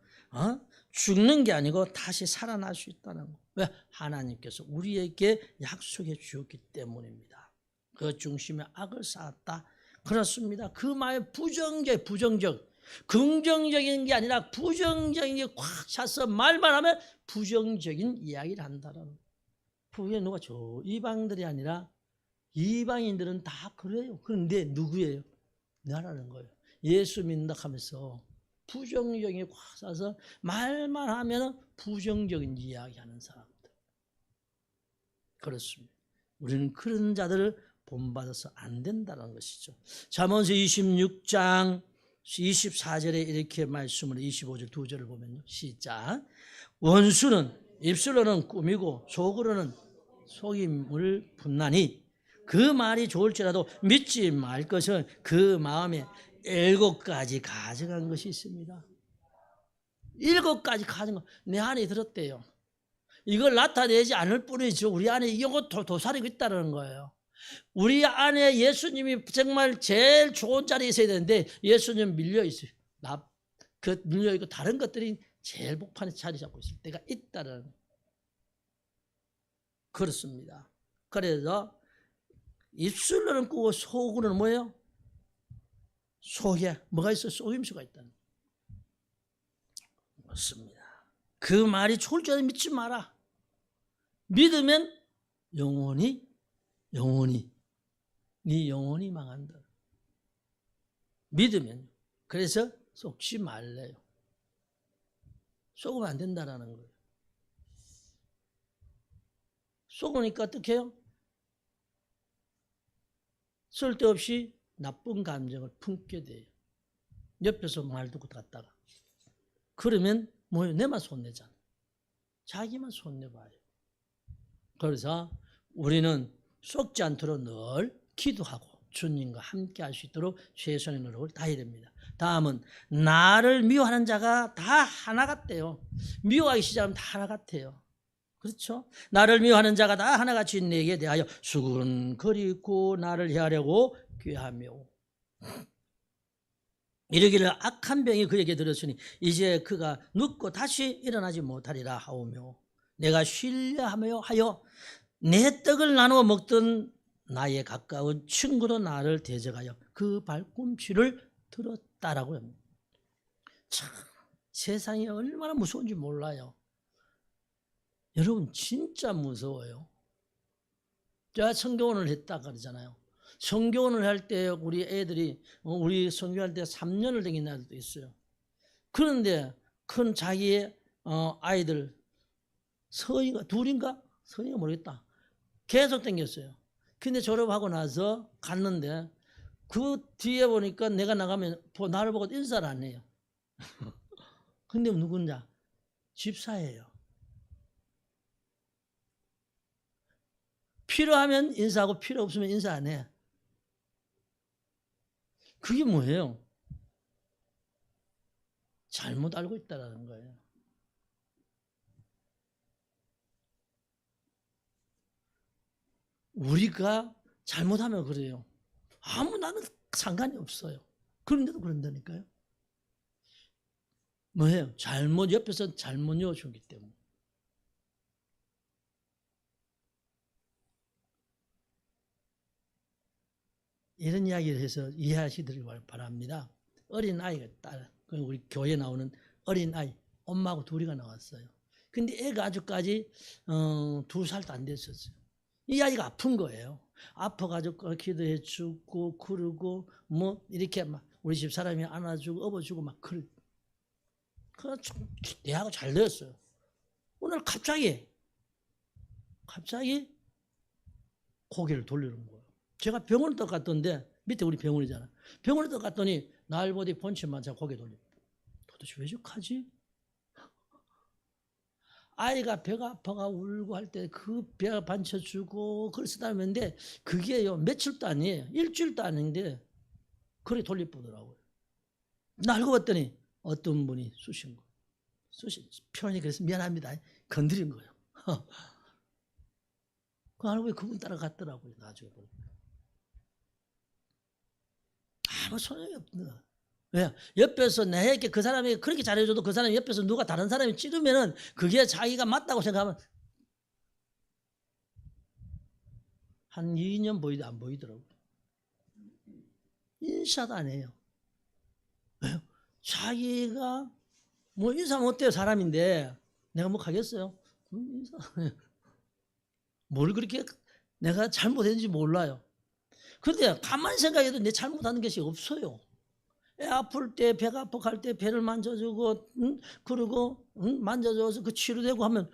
죽는 게 아니고 다시 살아날 수 있다는 거. 왜? 하나님께서 우리에게 약속해 주었기 때문입니다. 그 중심에 악을 쌓았다. 그렇습니다. 그 말 부정적. 긍정적인 게 아니라 부정적인 게 꽉 차서 말만 하면 부정적인 이야기를 한다는 거. 그게 누가 이방들이 아니라 이방인들은 다 그래요. 그런데 누구예요? 나라는 거예요. 예수 믿는다 하면서 부정적인 게 꽉 차서 말만 하면 부정적인 이야기하는 사람들. 그렇습니다. 우리는 그런 자들을 본받아서 안 된다는 것이죠. 잠언서 26장 24절에 이렇게 말씀을 25절 2절을 보면요. 시작. 원수는 입술로는 꾸미고 속으로는 속임을 붓나니 그 말이 좋을지라도 믿지 말 것은 그 마음에 7가지 가져간 것이 있습니다. 7가지 가져간 것. 내 안에 들었대요. 이걸 나타내지 않을 뿐이죠. 우리 안에 이것도 도사리고 있다는 거예요. 우리 안에 예수님이 정말 제일 좋은 자리에 있어야 되는데 예수님 밀려 있어요. 밀려 있고 다른 것들이 제일 복판에 자리 잡고 있을 때가 있다는. 그렇습니다. 그래서 입술로는 꾸고 속으로는 뭐예요? 속에 뭐가 있어? 속임수가 있다는. 그렇습니다. 그 말이 좋을 줄 알고 믿지 마라. 믿으면 영원히 네 영혼이 망한다. 믿으면. 그래서 속지 말래요. 속으면 안 된다라는 거예요. 속으니까 어떻게 해요? 쓸데없이 나쁜 감정을 품게 돼요. 옆에서 말 듣고 갔다가. 그러면 뭐예요? 내만 손내잖아. 자기만 손내봐요. 그래서 우리는 썩지 않도록 늘 기도하고 주님과 함께 할 수 있도록 최선의 노력을 다해야 됩니다. 다음은 나를 미워하는 자가 다 하나 같대요. 미워하기 시작하면 다 하나 같아요. 그렇죠? 나를 미워하는 자가 다 하나같이 내게 대하여 수근거리고 나를 해하려고 꾀하며 이르기를 악한 병이 그에게 들었으니 이제 그가 눕고 다시 일어나지 못하리라 하오며 내가 신뢰하며 하여 내 떡을 나누어 먹던 나의 가까운 친구도 나를 대적하여 그 발꿈치를 들었다라고 합니다. 참 세상이 얼마나 무서운지 몰라요. 여러분 진짜 무서워요. 제가 성교원을 했다 그러잖아요. 성교원을 할 때 우리 애들이 우리 성교할 때 3년을 댕긴 날도 있어요. 그런데 큰 자기의 아이들 서인가 둘인가 서인가 모르겠다. 계속 댕겼어요. 근데 졸업하고 나서 갔는데 그 뒤에 보니까 내가 나가면 나를 보고 인사를 안 해요. 근데 누구냐? 집사예요. 필요하면 인사하고 필요 없으면 인사 안 해. 그게 뭐예요? 잘못 알고 있다는 거예요. 우리가 잘못하면 그래요. 나는 상관이 없어요. 그런데도 그런다니까요. 뭐예요? 옆에서 잘못 이어주기 때문에. 이런 이야기를 해서 이해하시기를 바랍니다. 어린 아이가 우리 교회에 나오는 어린 아이, 엄마하고 둘이가 나왔어요. 근데 애가 아직까지 2살도 안 됐었어요. 이 아이가 아픈 거예요. 아파가지고 기도해 주고 그러고 뭐 이렇게 막 우리 집 사람이 안아주고 업어주고 막 그래. 대화가 잘 되었어요. 오늘 갑자기 고개를 돌리는 거예요. 제가 병원에 딱 갔던데 밑에 우리 병원이잖아. 병원에 딱 갔더니 날 보더니 본체만 제가 고개 돌려. 도대체 왜 저러지? 아이가 배가 아파가 울고 할 때 그 배가 반쳐주고 그걸 쓰다는데 그게요 며칠도 아니에요. 일주일도 아닌데 그래 돌려보더라고요. 나 알고 봤더니 어떤 분이 쑤신 거. 표현이 그래서 미안합니다. 건드린 거예요. 그 알고 그분 따라갔더라고요. 나중에 보니까. 아무 소용이 없는. 왜? 옆에서 내게 그 사람이 그렇게 잘해줘도 그 사람이 옆에서 누가 다른 사람이 찌르면은 그게 자기가 맞다고 생각하면 한 2년 안 보이더라고요. 인사도 안 해요. 왜요? 자기가 뭐 인사하면 어때요? 사람인데 내가 뭐 가겠어요? 인사. 뭘 그렇게 내가 잘못했는지 몰라요. 그런데 가만히 생각해도 내 잘못하는 것이 없어요. 애 아플 때 배가 아프할 때 배를 만져주고 그리고 만져줘서 그 치료되고 하면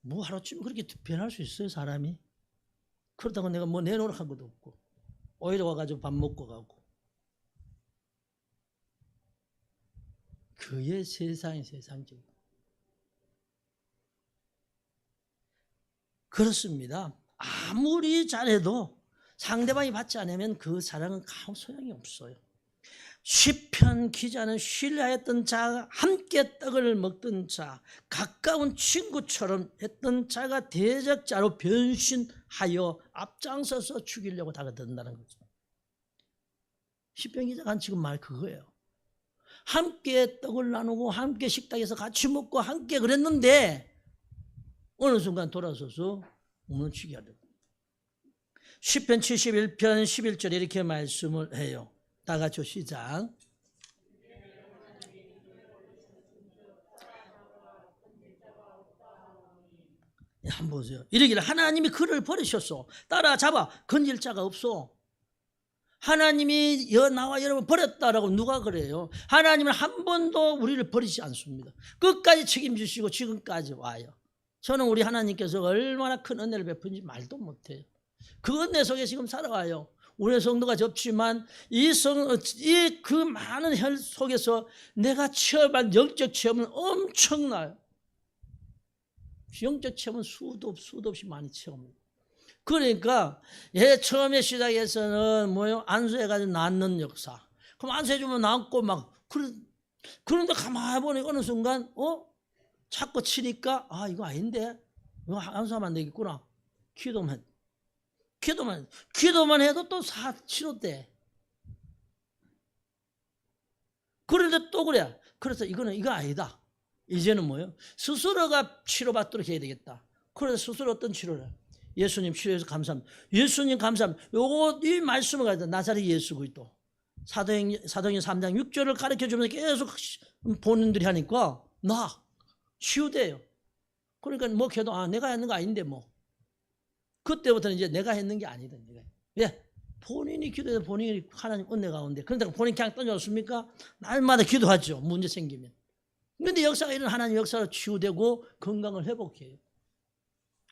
뭐 하루쯤 그렇게 변할 수 있어요 사람이. 그렇다고 내가 뭐 내노력한 것도 없고 오히려 와가지고 밥 먹고 가고. 그의 세상적이고 그렇습니다. 아무리 잘해도 상대방이 받지 않으면 그 사랑은 아무 소용이 없어요. 시편 기자는 신뢰하였던 자가 함께 떡을 먹던 자, 가까운 친구처럼 했던 자가 대적자로 변신하여 앞장서서 죽이려고 다가든다는 거죠. 시편 기자가 한 지금 말 그거예요. 함께 떡을 나누고 함께 식탁에서 같이 먹고 함께 그랬는데 어느 순간 돌아서서 무너지게 하더라고요. 시편 71편 11절에 이렇게 말씀을 해요. 다 같이 시작. 한번 보세요. 이러기를 하나님이 그를 버리셨어. 따라잡아 건질 자가 없어. 하나님이 나와 여러분 버렸다라고 누가 그래요? 하나님은 한 번도 우리를 버리지 않습니다. 끝까지 책임지시고 지금까지 와요. 저는 우리 하나님께서 얼마나 큰 은혜를 베푼지 말도 못해요. 그 은혜 속에 지금 살아와요. 우리 성도가 적지만 그 많은 현 속에서 내가 체험한 영적 체험은 엄청나요. 영적 체험은 수도 없이 많이 체험합니다. 그러니까 처음에 시작해서는 뭐요? 안수해가지고 낫는 역사. 그럼 안수해주면 낫고 막 그런데 가만히 보니 어느 순간 자꾸 치니까 이거 아닌데 이거 안수하면 안 되겠구나. 기도만 해도 또 치료돼. 그런데 또 그래. 그래서 이거 아니다. 이제는 뭐예요? 스스로가 치료받도록 해야 되겠다. 그래서 스스로 어떤 치료를? 예수님 치료해서 감사합니다. 예수님 감사합니다. 이 말씀을 가지고 나사렛 예수 그리스도 사도행전 3장 6절을 가르쳐주면서 계속 본인들이 하니까 치유돼요. 그러니까 뭐 걔도 내가 했는 거 아닌데 뭐. 그때부터는 이제 내가 했는 게 아니다. 왜? 본인이 기도해서 본인이 하나님 은혜 가운데. 그런데 본인 그냥 던져줬습니까? 날마다 기도하죠. 문제 생기면. 그런데 역사가 이런 하나님 역사로 치유되고 건강을 회복해요.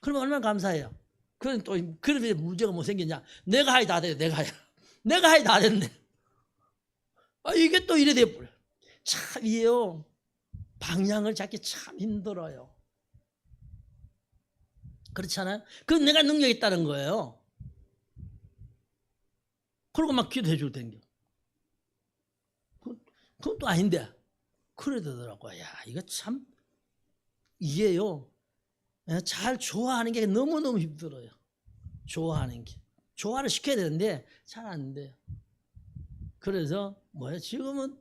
그러면 얼마나 감사해요. 그럼 또 그런데 문제가 뭐 생겼냐? 내가 하이 다 돼. 내가 하이 다 됐네. 이게 또 이래 돼버려. 참 이게요. 방향을 잡기 참 힘들어요. 그렇잖아요. 그건 내가 능력이 있다는 거예요. 그러고 막 기도해 줄 땡겨. 그건 또 아닌데. 그러더라고요. 이거 참 이게요. 잘 좋아하는 게 너무너무 힘들어요. 좋아하는 게. 좋아를 시켜야 되는데 잘 안 돼요. 그래서 지금은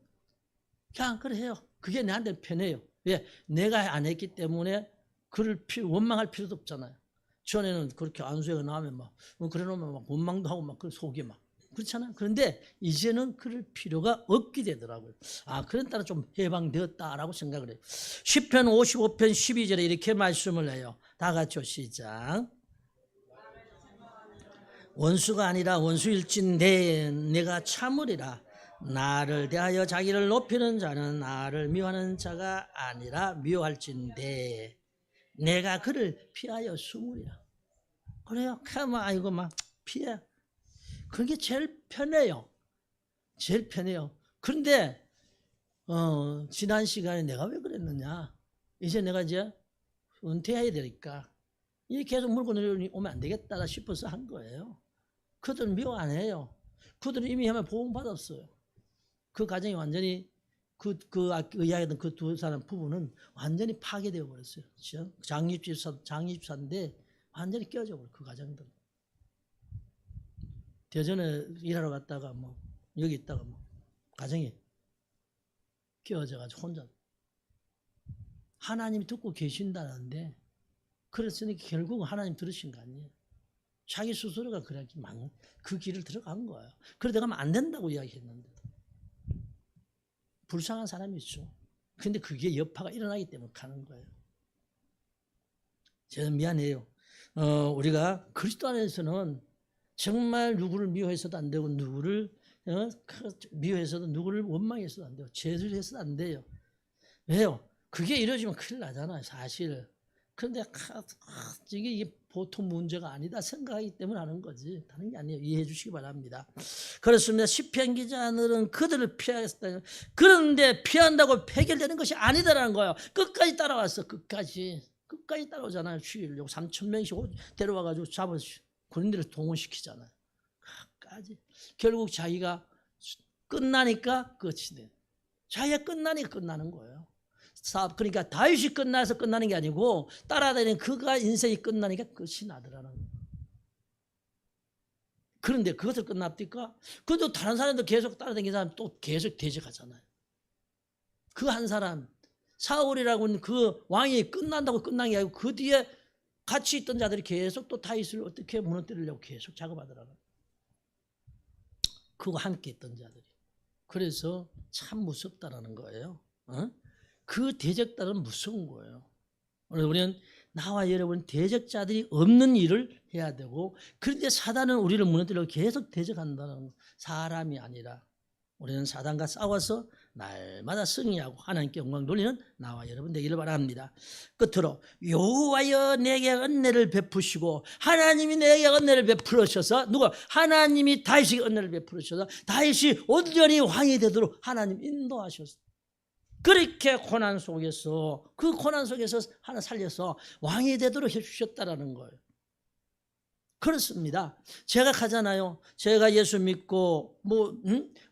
그냥 그래 해요. 그게 내한테 편해요. 왜? 내가 안 했기 때문에 원망할 필요도 없잖아요. 전에는 그렇게 안수해가 나오면 그래 놓으면 막 원망도 하고 막 속이 막 그렇잖아요. 그런데 이제는 그럴 필요가 없게 되더라고요. 그런 따라 좀 해방되었다라고 생각을 해요. 시편 55편 12절에 이렇게 말씀을 해요. 다 같이 시작. 원수가 아니라 원수일진대 내가 참으리라. 나를 대하여 자기를 높이는 자는 나를 미워하는 자가 아니라 미워할진대 내가 그를 피하여 숨으리라. 그래요. 아이고 막 피해. 그게 제일 편해요. 제일 편해요. 그런데 지난 시간에 내가 왜 그랬느냐. 이제 내가 은퇴해야 되니까 이 계속 물고 내려오면 안 되겠다 싶어서 한 거예요. 그들은 미워 안 해요. 그들은 이미 하면 보험 받았어요. 그 가정이 완전히 이야기했던 그 두 사람 부부는 완전히 파괴되어 버렸어요. 장립집사인데 완전히 깨어져 버려 그 가정들. 대전에 일하러 갔다가 여기 있다가 가정이 깨어져가지고 혼자. 하나님이 듣고 계신다는데 그랬으니까 결국은 하나님 들으신 거 아니에요. 자기 스스로가 그 길을 들어간 거예요. 그러다 가면 안 된다고 이야기했는데 불쌍한 사람이 있죠. 근데 그게 여파가 일어나기 때문에 가는 거예요. 저는 미안해요. 우리가 그리스도 안에서는 정말 누구를 미워해서도 안 되고 누구를 미워해서도 누구를 원망해서도 안 되고 죄를 해서도 안 돼요. 왜요? 그게 이루어지면 큰일 나잖아요. 사실. 그런데 이게 보통 문제가 아니다 생각하기 때문에 하는 거지 다른 게 아니에요. 이해해 주시기 바랍니다. 그렇습니다. 시편 기자들은 그들을 피하겠다. 그런데 피한다고 해결되는 것이 아니다라는 거예요. 끝까지 따라왔어. 끝까지 따라오잖아요. 죽이려고 3,000명씩 데려와가지고 잡아서 군인들을 동원시키잖아요. 끝까지. 결국 자기가 끝나니까 끝이 돼. 자기가 끝나니까 끝나는 거예요. 그러니까 다윗이 끝나서 끝나는 게 아니고 따라다니는 그가 인생이 끝나니까 끝이 나더라는 거예요. 그런데 그것을 끝납니까? 그래도 다른 사람도 계속 따라다니는 사람 또 계속 대적하잖아요. 그 한 사람 사울이라고 하는 그 왕이 끝난다고 끝난 게 아니고 그 뒤에 같이 있던 자들이 계속 또 다윗을 어떻게 무너뜨리려고 계속 작업하더라고요. 그거 함께 있던 자들이. 그래서 참 무섭다라는 거예요. 그 대적자는 무서운 거예요. 우리는 나와 여러분 대적자들이 없는 일을 해야 되고 그런데 사단은 우리를 무너뜨리려고 계속 대적한다는 거. 사람이 아니라 우리는 사단과 싸워서 날마다 승리하고 하나님께 영광 돌리는 나와 여러분 되기를 바랍니다. 끝으로 여호와여 내게 은혜를 베푸시고 하나님이 내게 은혜를 베풀으셔서 하나님이 다윗에게 은혜를 베풀으셔서 다윗이 온전히 왕이 되도록 하나님 인도하셨어요. 그렇게 고난 속에서 그 고난 속에서 하나 살려서 왕이 되도록 해주셨다라는 거예요. 그렇습니다. 제가 가잖아요. 제가 예수 믿고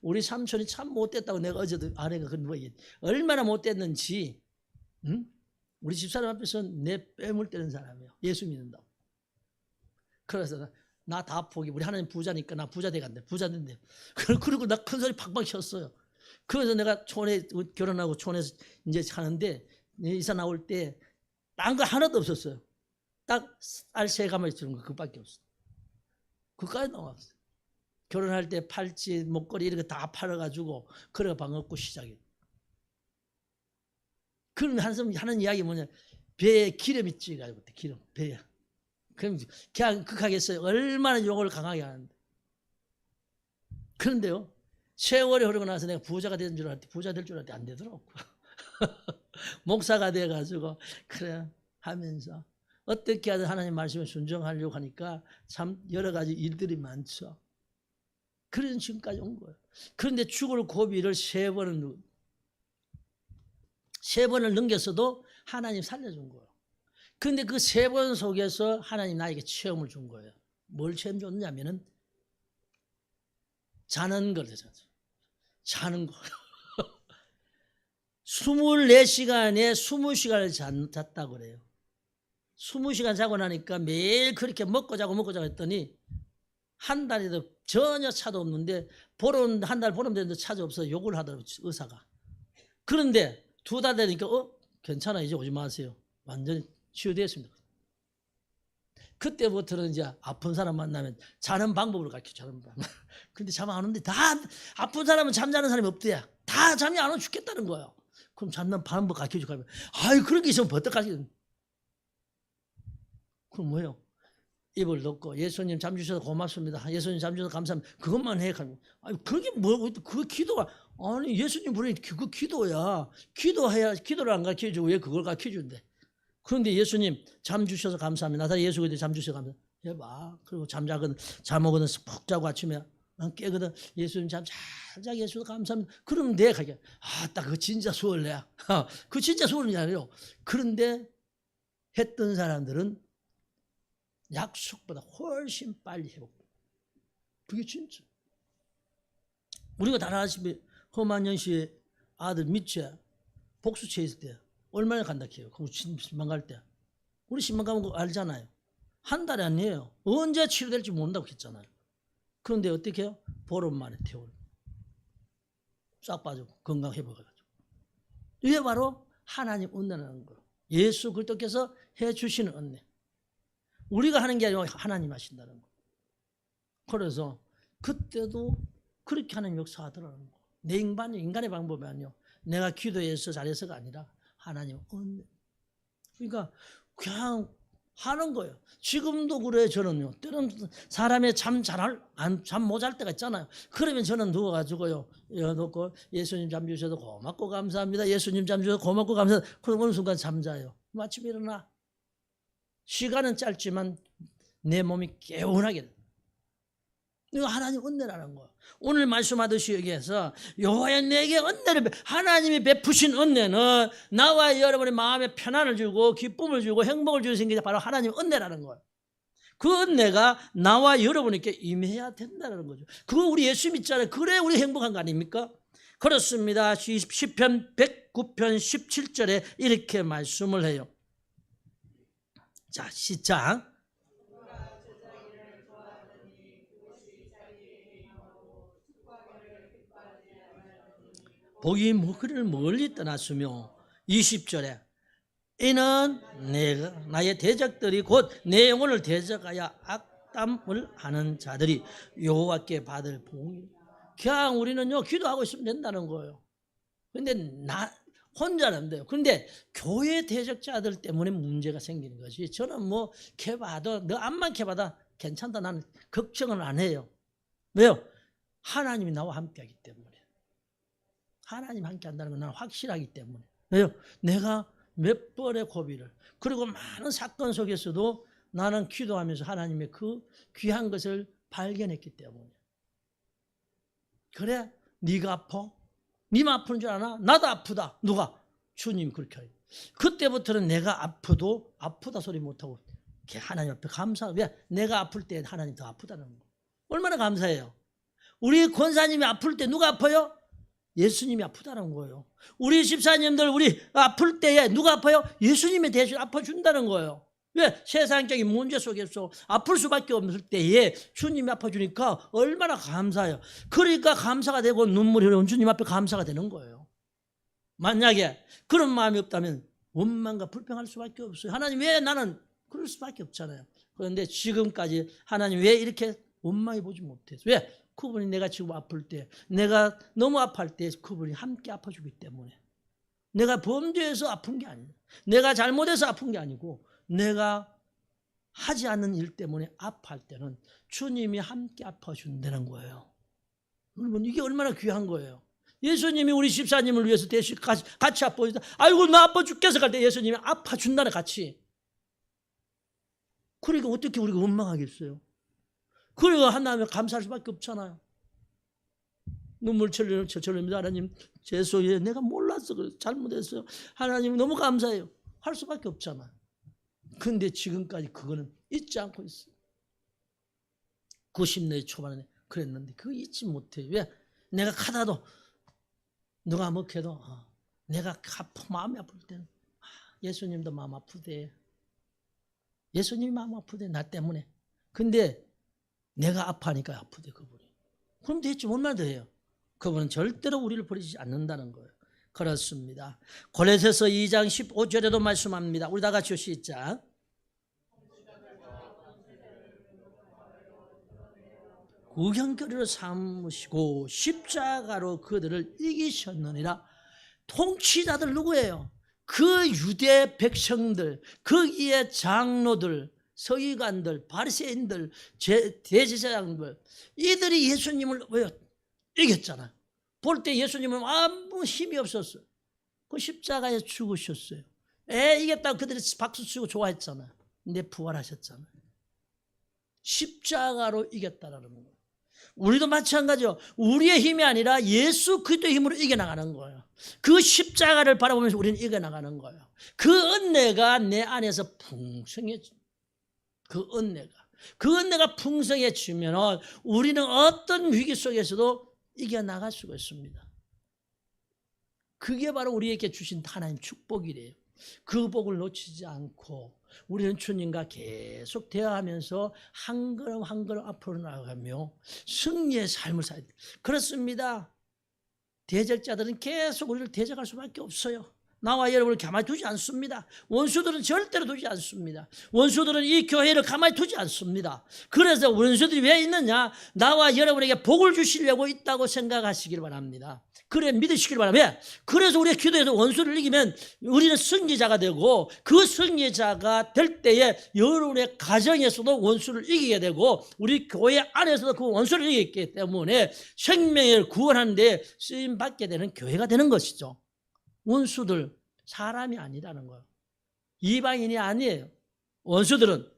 우리 삼촌이 참 못됐다고 내가 어제도 아내가 그런 거 얼마나 못됐는지 우리 집사람 앞에서 내 뺨을 때는 사람이에요. 예수 믿는다고. 그래서 나 다 포기. 우리 하나님 부자니까 나 부자 돼간대. 부자 된대. 그리고 나 큰 소리 팍팍 쳤어요. 그래서 내가 촌에 결혼하고 촌에서 이제 사는데 이사 나올 때 딴 거 하나도 없었어요. 딱 쌀 세 가마리 주는 거 그밖에 없어. 그까지 나왔어. 결혼할 때 팔찌, 목걸이 이런 거 다 팔아가지고 그래가 반갑고 시작해. 그럼 한숨 하는 이야기 뭐냐? 배에 기름이 찌가지고 기름 배에. 그럼 그냥 극하겠어요. 얼마나 욕을 강하게 하는데. 그런데요, 세월이 흐르고 나서 내가 부자가 된 줄 알았더니 부자 될 줄 알았더니 안 되더라고. 목사가 돼가지고 그래 하면서 어떻게 하든 하나님 말씀에 순종하려고 하니까 참 여러 가지 일들이 많죠. 그런 지금까지 온 거예요. 그런데 죽을 고비를 세 번을 넘겼어도 하나님 살려준 거예요. 그런데 그 세 번 속에서 하나님 나에게 체험을 준 거예요. 뭘 체험 줬냐면은 자는 걸 자는 거. 24시간에 20시간을 잤다고 그래요. 20시간 자고 나니까 매일 그렇게 먹고 자고 했더니 한 달에도 전혀 차도 없는데 한 달 보름 됐는데 차도 없어 욕을 하더라고요, 의사가. 그런데 2달 되니까 괜찮아 이제 오지 마세요. 완전히 치유되었습니다. 그때부터는 이제 아픈 사람 만나면 자는 방법을 가르쳐 자는 방법. 근데 잠 안 오는데 다 아픈 사람은 잠자는 사람이 없대야. 다 잠이 안 오면 죽겠다는 거예요. 그럼 자는 방법 가르쳐주고 하면 아유 그런 게 있으면 버떡하지. 그럼 뭐예요? 입을 덮고 예수님 잠 주셔서 고맙습니다. 예수님 잠 주셔서 감사합니다. 그것만 해. 아니 그게 뭐고 그 기도가 아니 예수님 부르니 그 기도야. 기도해야 기도를 안 가르쳐주고 왜 그걸 가르쳐준대. 그런데 예수님 잠 주셔서 감사합니다. 나 예수 그때 잠 주셔서 감사합니다. 해봐. 그리고 잠오거든 푹 자고 아침에 깨거든. 예수님 잠 잘 자 예수 감사합니다. 그러면 내 가게 딱 그거 진짜 수월해야. 그 진짜 수월이 아니에요. 그런데 했던 사람들은 약속보다 훨씬 빨리 회복. 그게 진짜. 우리가 다 아시다시피 허만영 씨의 아들 미채 복수치에 있을 때 얼마나 간다 해요. 그 신방 갈 때. 우리 신방 가면 그거 알잖아요. 한 달이 아니에요. 언제 치료될지 모른다고 했잖아요. 그런데 어떻게 해요? 보름 만에 퇴원. 싹 빠지고 건강 회복해가지고. 이게 바로 하나님 은혜라는 거예요. 예수 그리스도께서 해주시는 은혜. 우리가 하는 게 아니라 하나님 하신다는 거예요. 그래서 그때도 그렇게 하는 역사하더라는 거예요. 내 인간의 방법이 아니요. 내가 기도해서 잘해서가 아니라 하나님 은혜. 그러니까 그냥 하는 거예요. 지금도 그래요. 저는요. 때는 사람의 잠 못 잘 때가 있잖아요. 그러면 저는 누워가지고요. 놓고 예수님 잠 주셔서 고맙고 감사합니다. 예수님 잠 주셔서 고맙고 감사합니다. 그럼 어느 순간 잠자요. 아침 일어나. 시간은 짧지만 내 몸이 개운하게 돼. 이거 하나님 은혜라는 거예요. 오늘 말씀하듯이 여기에서 여호와여 내게 은혜를 하나님이 베푸신 은혜는 나와 여러분의 마음에 편안을 주고 기쁨을 주고 행복을 주는 게 바로 하나님 은혜라는 거예요. 그 은혜가 나와 여러분에게 임해야 된다는 거죠. 그거 우리 예수 믿잖아요. 그래 우리 행복한 거 아닙니까? 그렇습니다. 시편 109편 17절에 이렇게 말씀을 해요. 자, 시작. 복이 그를 멀리 떠났으며 20절에 이는 내가 나의 대적들이 곧 내 영혼을 대적하여 악담을 하는 자들이 여호와께 받을 복이. 그냥 우리는요 기도하고 있으면 된다는 거예요. 그런데 나 혼자는 안 돼요. 그런데 교회 대적자들 때문에 문제가 생기는 거지. 저는 뭐 캐봐도 너 암만 캐봐도 괜찮다. 나는 걱정은 안 해요. 왜요? 하나님이 나와 함께하기 때문에. 하나님 함께 한다는 건 나는 확실하기 때문에. 왜요? 내가 몇 번의 고비를 그리고 많은 사건 속에서도 나는 기도하면서 하나님의 그 귀한 것을 발견했기 때문에. 그래 네가 아파? 님 아픈 줄 아나? 나도 아프다. 누가? 주님이 그렇게 해요. 그때부터는 내가 아프도 아프다 소리 못하고 하나님 앞에 감사. 왜? 내가 아플 때 하나님 더 아프다는 거. 얼마나 감사해요. 우리 권사님이 아플 때 누가 아파요? 예수님이 아프다는 거예요. 우리 집사님들 우리 아플 때에 누가 아파요? 예수님이 대신 아파준다는 거예요. 왜? 세상적인 문제 속에서 아플 수밖에 없을 때에 주님이 아파주니까 얼마나 감사해요. 그러니까 감사가 되고 눈물이 흐르면 주님 앞에 감사가 되는 거예요. 만약에 그런 마음이 없다면 원망과 불평할 수밖에 없어요. 하나님 왜 나는 그럴 수밖에 없잖아요. 그런데 지금까지 하나님 왜 이렇게 원망해 보지 못했어요? 왜? 그분이 내가 지금 아플 때, 내가 너무 아플 때 그분이 함께 아파주기 때문에. 내가 범죄해서 아픈 게 아니에요. 내가 잘못해서 아픈 게 아니고 내가 하지 않는 일 때문에 아파할 때는 주님이 함께 아파준다는 거예요. 여러분 이게 얼마나 귀한 거예요. 예수님이 우리 집사님을 위해서 대신 같이 아파주다. 아이고 나 아파 죽겠어 갈 때 예수님이 아파준다네 같이. 그러니까 어떻게 우리가 원망하겠어요. 그리고 하나님에 감사할 수밖에 없잖아요. 눈물 절립니다. 하나님 죄송해요. 내가 몰랐어. 잘못했어요. 하나님 너무 감사해요. 할 수밖에 없잖아요. 근데 지금까지 그거는 잊지 않고 있어요. 90년대 초반에 그랬는데 그거 잊지 못해요. 왜? 내가 가다도 누가 먹혀도 내가 마음이 아플 때는 예수님도 마음 아프대. 예수님이 마음 아프대 나 때문에. 근데 내가 아파하니까 아프대 그분이. 그럼 됐지 얼마나 더 해요. 그분은 절대로 우리를 버리지 않는다는 거예요. 그렇습니다. 골로새서 2장 15절에도 말씀합니다. 우리 다 같이 시작. 구경거리로 삼으시고 십자가로 그들을 이기셨느니라. 통치자들 누구예요? 그 유대 백성들, 거기에 장로들, 서기관들, 바리새인들, 대제사장들, 이들이 예수님을 이겼잖아요. 볼 때 예수님은 아무 힘이 없었어요. 그 십자가에 죽으셨어요. 이겼다고 그들이 박수 치고 좋아했잖아요. 근데 부활하셨잖아요. 십자가로 이겼다라는 거예요. 우리도 마찬가지요. 우리의 힘이 아니라 예수 그리스도의 힘으로 이겨나가는 거예요. 그 십자가를 바라보면서 우리는 이겨나가는 거예요. 그 은혜가 내 안에서 풍성해져. 그 은혜가 풍성해지면 우리는 어떤 위기 속에서도 이겨나갈 수가 있습니다. 그게 바로 우리에게 주신 하나님 축복이래요. 그 복을 놓치지 않고 우리는 주님과 계속 대화하면서 한 걸음 한 걸음 앞으로 나아가며 승리의 삶을 살아야 돼요. 그렇습니다. 대적자들은 계속 우리를 대적할 수밖에 없어요. 나와 여러분을 가만히 두지 않습니다. 원수들은 절대로 두지 않습니다. 원수들은 이 교회를 가만히 두지 않습니다. 그래서 원수들이 왜 있느냐? 나와 여러분에게 복을 주시려고 있다고 생각하시길 바랍니다. 그래 믿으시길 바랍니다. 왜? 그래서 우리가 기도해서 원수를 이기면 우리는 승리자가 되고 그 승리자가 될 때에 여러분의 가정에서도 원수를 이기게 되고 우리 교회 안에서도 그 원수를 이기기 때문에 생명을 구원하는 데 쓰임받게 되는 교회가 되는 것이죠. 원수들 사람이 아니라는 거예요. 이방인이 아니에요. 원수들은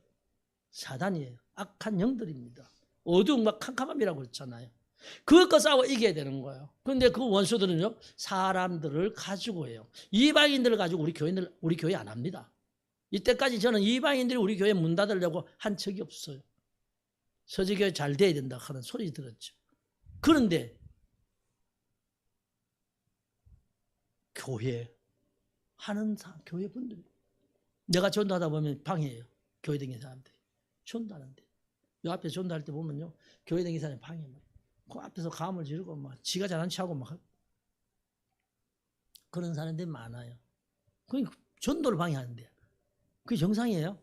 사단이에요. 악한 영들입니다. 어두움과 캄캄함이라고 그랬잖아요. 그것과 싸워 이겨야 되는 거예요. 그런데 그 원수들은요 사람들을 가지고 해요. 이방인들을 가지고 우리 교회 안 합니다. 이때까지 저는 이방인들이 우리 교회 문 닫으려고 한 적이 없어요. 서지교회 잘 돼야 된다 하는 소리 들었죠. 그런데 교회 하는 교회 분들 내가 전도하다 보면 방해해요. 교회 다니는 사람들이 전도하는데 요 앞에 전도할 때 보면요 교회 다니는 사람이 방해해요. 그 앞에서 감을 지르고 막 지가 잘난 체하고 막 그런 사람들이 많아요. 그러니까 전도를 방해하는데 그게 정상이에요?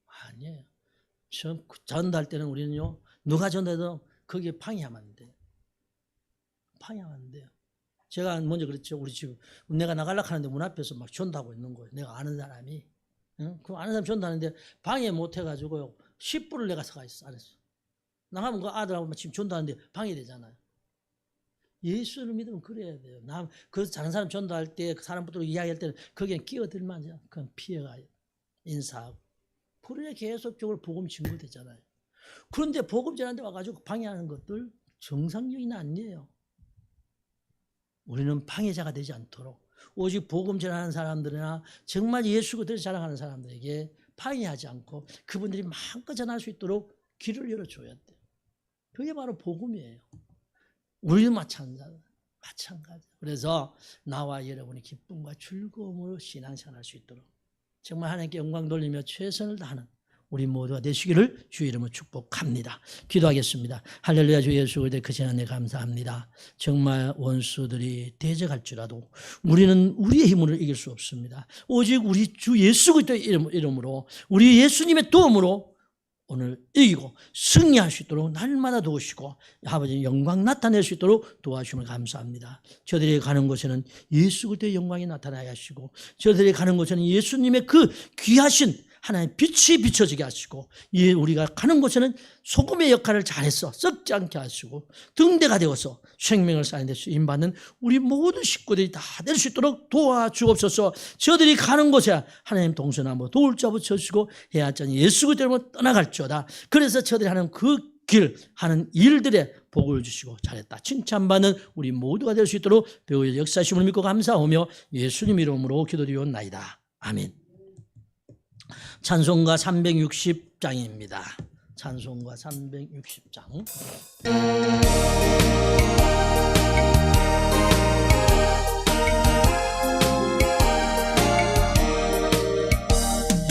아니에요. 전도할 때는 우리는요 누가 전도해도 거기에 방해하면 안 돼요. 방해하면 안 돼요. 제가 먼저 그랬죠. 우리 집 내가 나가려고 하는데 문 앞에서 막 전도하고 있는 거예요. 내가 아는 사람이. 응? 그 아는 사람 전도하는데 방해 못 해가지고 10분을 내가 서가 있어 안에서. 나가면 그 아들하고 지금 전도하는데 방해되잖아요. 예수를 믿으면 그래야 돼요. 그 다른 사람 전도할 때 그 사람부터 이야기할 때는 거기에 끼어들면 안 돼요. 그냥 피해가요. 인사하고. 그래야 계속적으로 복음 증거되잖아요. 그런데 복음 전하는데 와가지고 방해하는 것들 정상적인 아니에요. 우리는 방해자가 되지 않도록 오직 복음 전하는 사람들이나 정말 예수 그대로 자랑하는 사람들에게 방해하지 않고 그분들이 마음껏 전할 수 있도록 길을 열어줘야 돼요. 그게 바로 복음이에요. 우리도 마찬가지. 그래서 나와 여러분이 기쁨과 즐거움으로 신앙생활할 수 있도록 정말 하나님께 영광 돌리며 최선을 다하는 우리 모두가 되시기를 주의 이름으로 축복합니다. 기도하겠습니다. 할렐루야. 주 예수 그리스도의 크신 은혜 감사합니다. 정말 원수들이 대적할지라도 우리는 우리의 힘으로 이길 수 없습니다. 오직 우리 주 예수 그리스도의 이름으로 우리 예수님의 도움으로 오늘 이기고 승리할 수 있도록 날마다 도우시고 아버지 영광 나타낼 수 있도록 도와주심을 감사합니다. 저들이 가는 곳에는 예수 그리스도의 영광이 나타나게 하시고 저들이 가는 곳에는 예수님의 그 귀하신 하나님의 빛이 비춰지게 하시고 우리가 가는 곳에는 소금의 역할을 잘해서 썩지 않게 하시고 등대가 되어서 생명을 쌓는 데 쓰임받는 우리 모든 식구들이 다 될 수 있도록 도와주옵소서. 저들이 가는 곳에 하나님 동서남북 도울 자 붙여주시고 해야자니 예수 그리스도로 떠나갈지어다. 그래서 저들이 하는 그 길 하는 일들에 복을 주시고 잘했다 칭찬받는 우리 모두가 될 수 있도록 배우의 역사심을 믿고 감사하며 예수님 이름으로 기도드리옵나이다. 아멘. 찬송가 360장입니다. 찬송가 360장.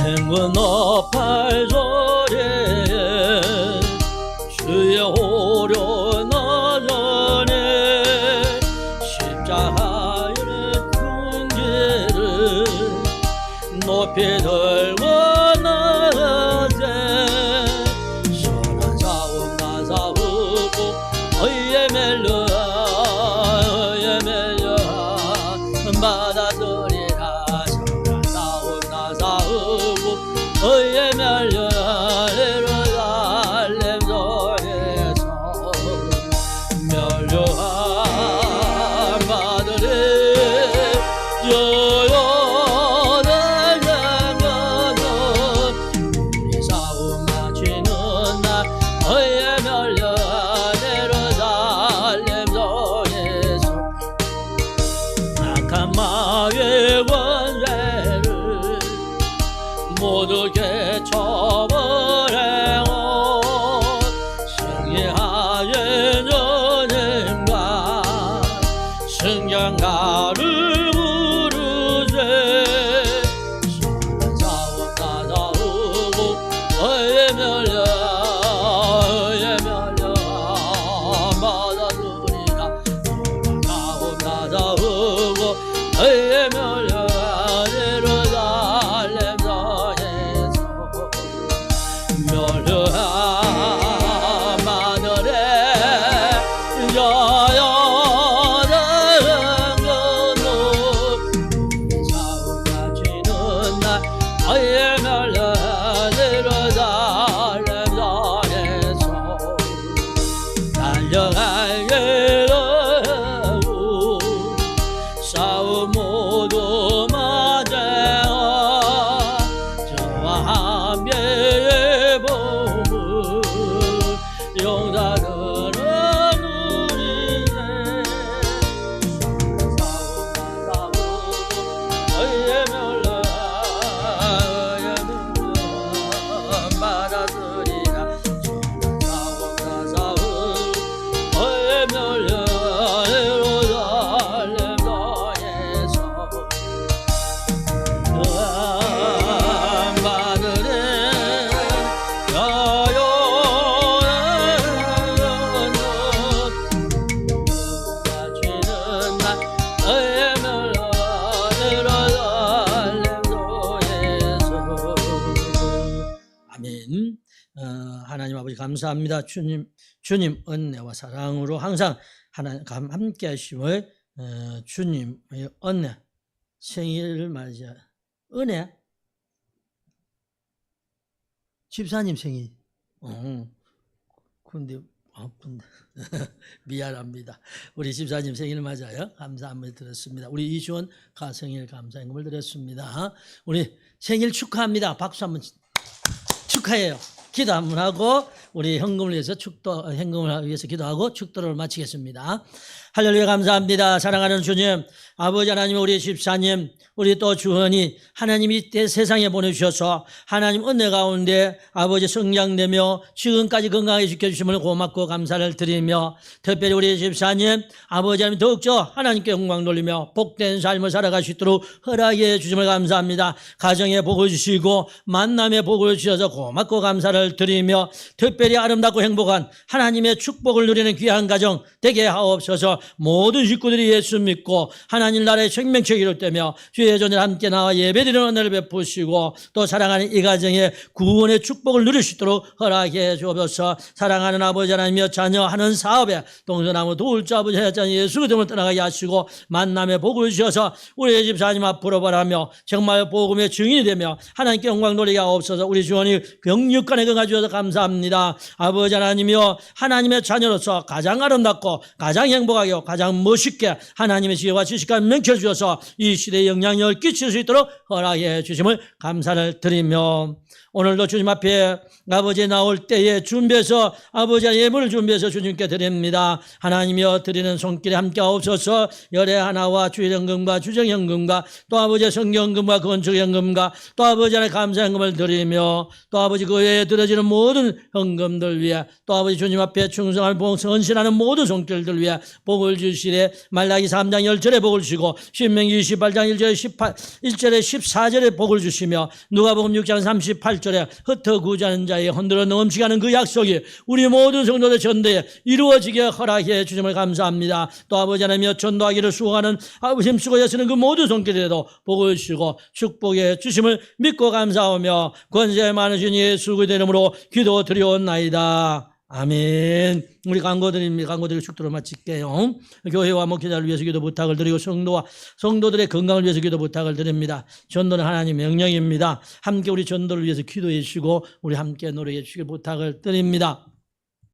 행운 높을 소리에 주의 오려 나전에 십자가의 큰 길을 높이 들고 나가세 선한 싸움 나 싸우고 의에 멜려 받아들이라 선한 싸움 나 싸우고 의에 멜려 예루살렘 성에서 멸류한 바들이 모두 개쳐버리고 승리하여 주님과 승경가를 부르세 선한 싸움 다 싸우고 의에 멸려 받아들이라 선한 싸움 다 싸우고 의에 멸려 싸움 모두 맞아 저와 함께 보물 용사들은 누리네 싸우고 의에 멸려 받아들이라 싸우고 의에 멸려 아멘. 하나님 아버지 감사합니다. 주님 은혜와 사랑으로 항상 하나님 함께 하시고 주님의 은혜 생일을 맞아 은혜 집사님 생일 근데 아픈데 미안합니다. 우리 집사님 생일 맞아요. 감사 한번 드렸습니다. 우리 이시원 가생일 감사 임금을 드렸습니다. 우리 생일 축하합니다. 박수 한번 축하해요. 기도 한번 하고 우리 헌금을 위해서 헌금을 위해서 기도하고 축도를 마치겠습니다. 할렐루야. 감사합니다. 사랑하는 주님, 아버지 하나님, 우리 집사님, 우리 또 주헌이 하나님이 세상에 보내주셔서 하나님 은혜 가운데 아버지 성장되며 지금까지 건강하게 지켜주심을 고맙고 감사를 드리며, 특별히 우리 집사님 아버지 하나님 더욱더 하나님께 영광 돌리며 복된 삶을 살아갈 수 있도록 허락해 주심을 감사합니다. 가정에 복을 주시고 만남에 복을 주셔서 고맙고 감사를 드리며, 특별히 아름답고 행복한 하나님의 축복을 누리는 귀한 가정 되게 하옵소서. 모든 식구들이 예수 믿고 하나님 나라의 생명체 이룰때며 주의 전에 함께 나와 예배드리는 은혜를 베푸시고, 또 사랑하는 이 가정에 구원의 축복을 누릴 수 있도록 허락해 주옵소서. 사랑하는 아버지 하나님이여, 자녀 하는 사업에 동서남북 도울 자 아버지 하나님 예수 그리스도를 떠나가게 하시고 만남의 복을 주셔서 우리 집사님 앞으로 바라며 정말 복음의 증인이 되며 하나님께 영광 돌리게 하옵소서. 우리 주원이 경육간에 건강하셔서 감사합니다. 아버지 하나님이여, 하나님의 자녀로서 가장 아름답고 가장 행복하게 가장 멋있게 하나님의 지혜와 지식과 명철 주셔서 이 시대에 영향력을 끼칠 수 있도록 허락해 주심을 감사를 드리며, 오늘도 주님 앞에 아버지 나올 때에 준비해서 아버지의 예물을 준비해서 주님께 드립니다. 하나님이여, 드리는 손길에 함께 하옵소서. 열애 하나와 주일연금과 주정연금과 또 아버지의 성경연금과 건축연금과 또 아버지 하나의 감사연금을 드리며, 또 아버지 그 외에 들어지는 모든 현금들 위해 또 아버지 주님 앞에 충성할 헌신하는 모든 손길들 위해 복을 주시되, 말라기 3장 10절에 복을 주시고 신명기 28장 1절에 14절에 복을 주시며, 누가복음 6장 38절에 흩어 구자는 자의 흔들어 넘치게 하는 그 약속이 우리 모든 성도들 전도에 이루어지게 허락해 주심을 감사합니다. 또 아버지 하나님이여, 전도하기를 수고하는 아버지 힘쓰고 애쓰는 그 모든 손길에도 복을 주시고 축복해 주심을 믿고 감사하며 권세 많으신 예수 그리스도의 이름으로 기도드리옵나이다. 아멘. 우리 광고드립니다. 광고드리고 축도를 마칠게요. 교회와 목회자를 위해서 기도 부탁을 드리고 성도들의 건강을 위해서 기도 부탁을 드립니다. 전도는 하나님의 명령입니다. 함께 우리 전도를 위해서 기도해 주시고 우리 함께 노력해 주시길 부탁을 드립니다.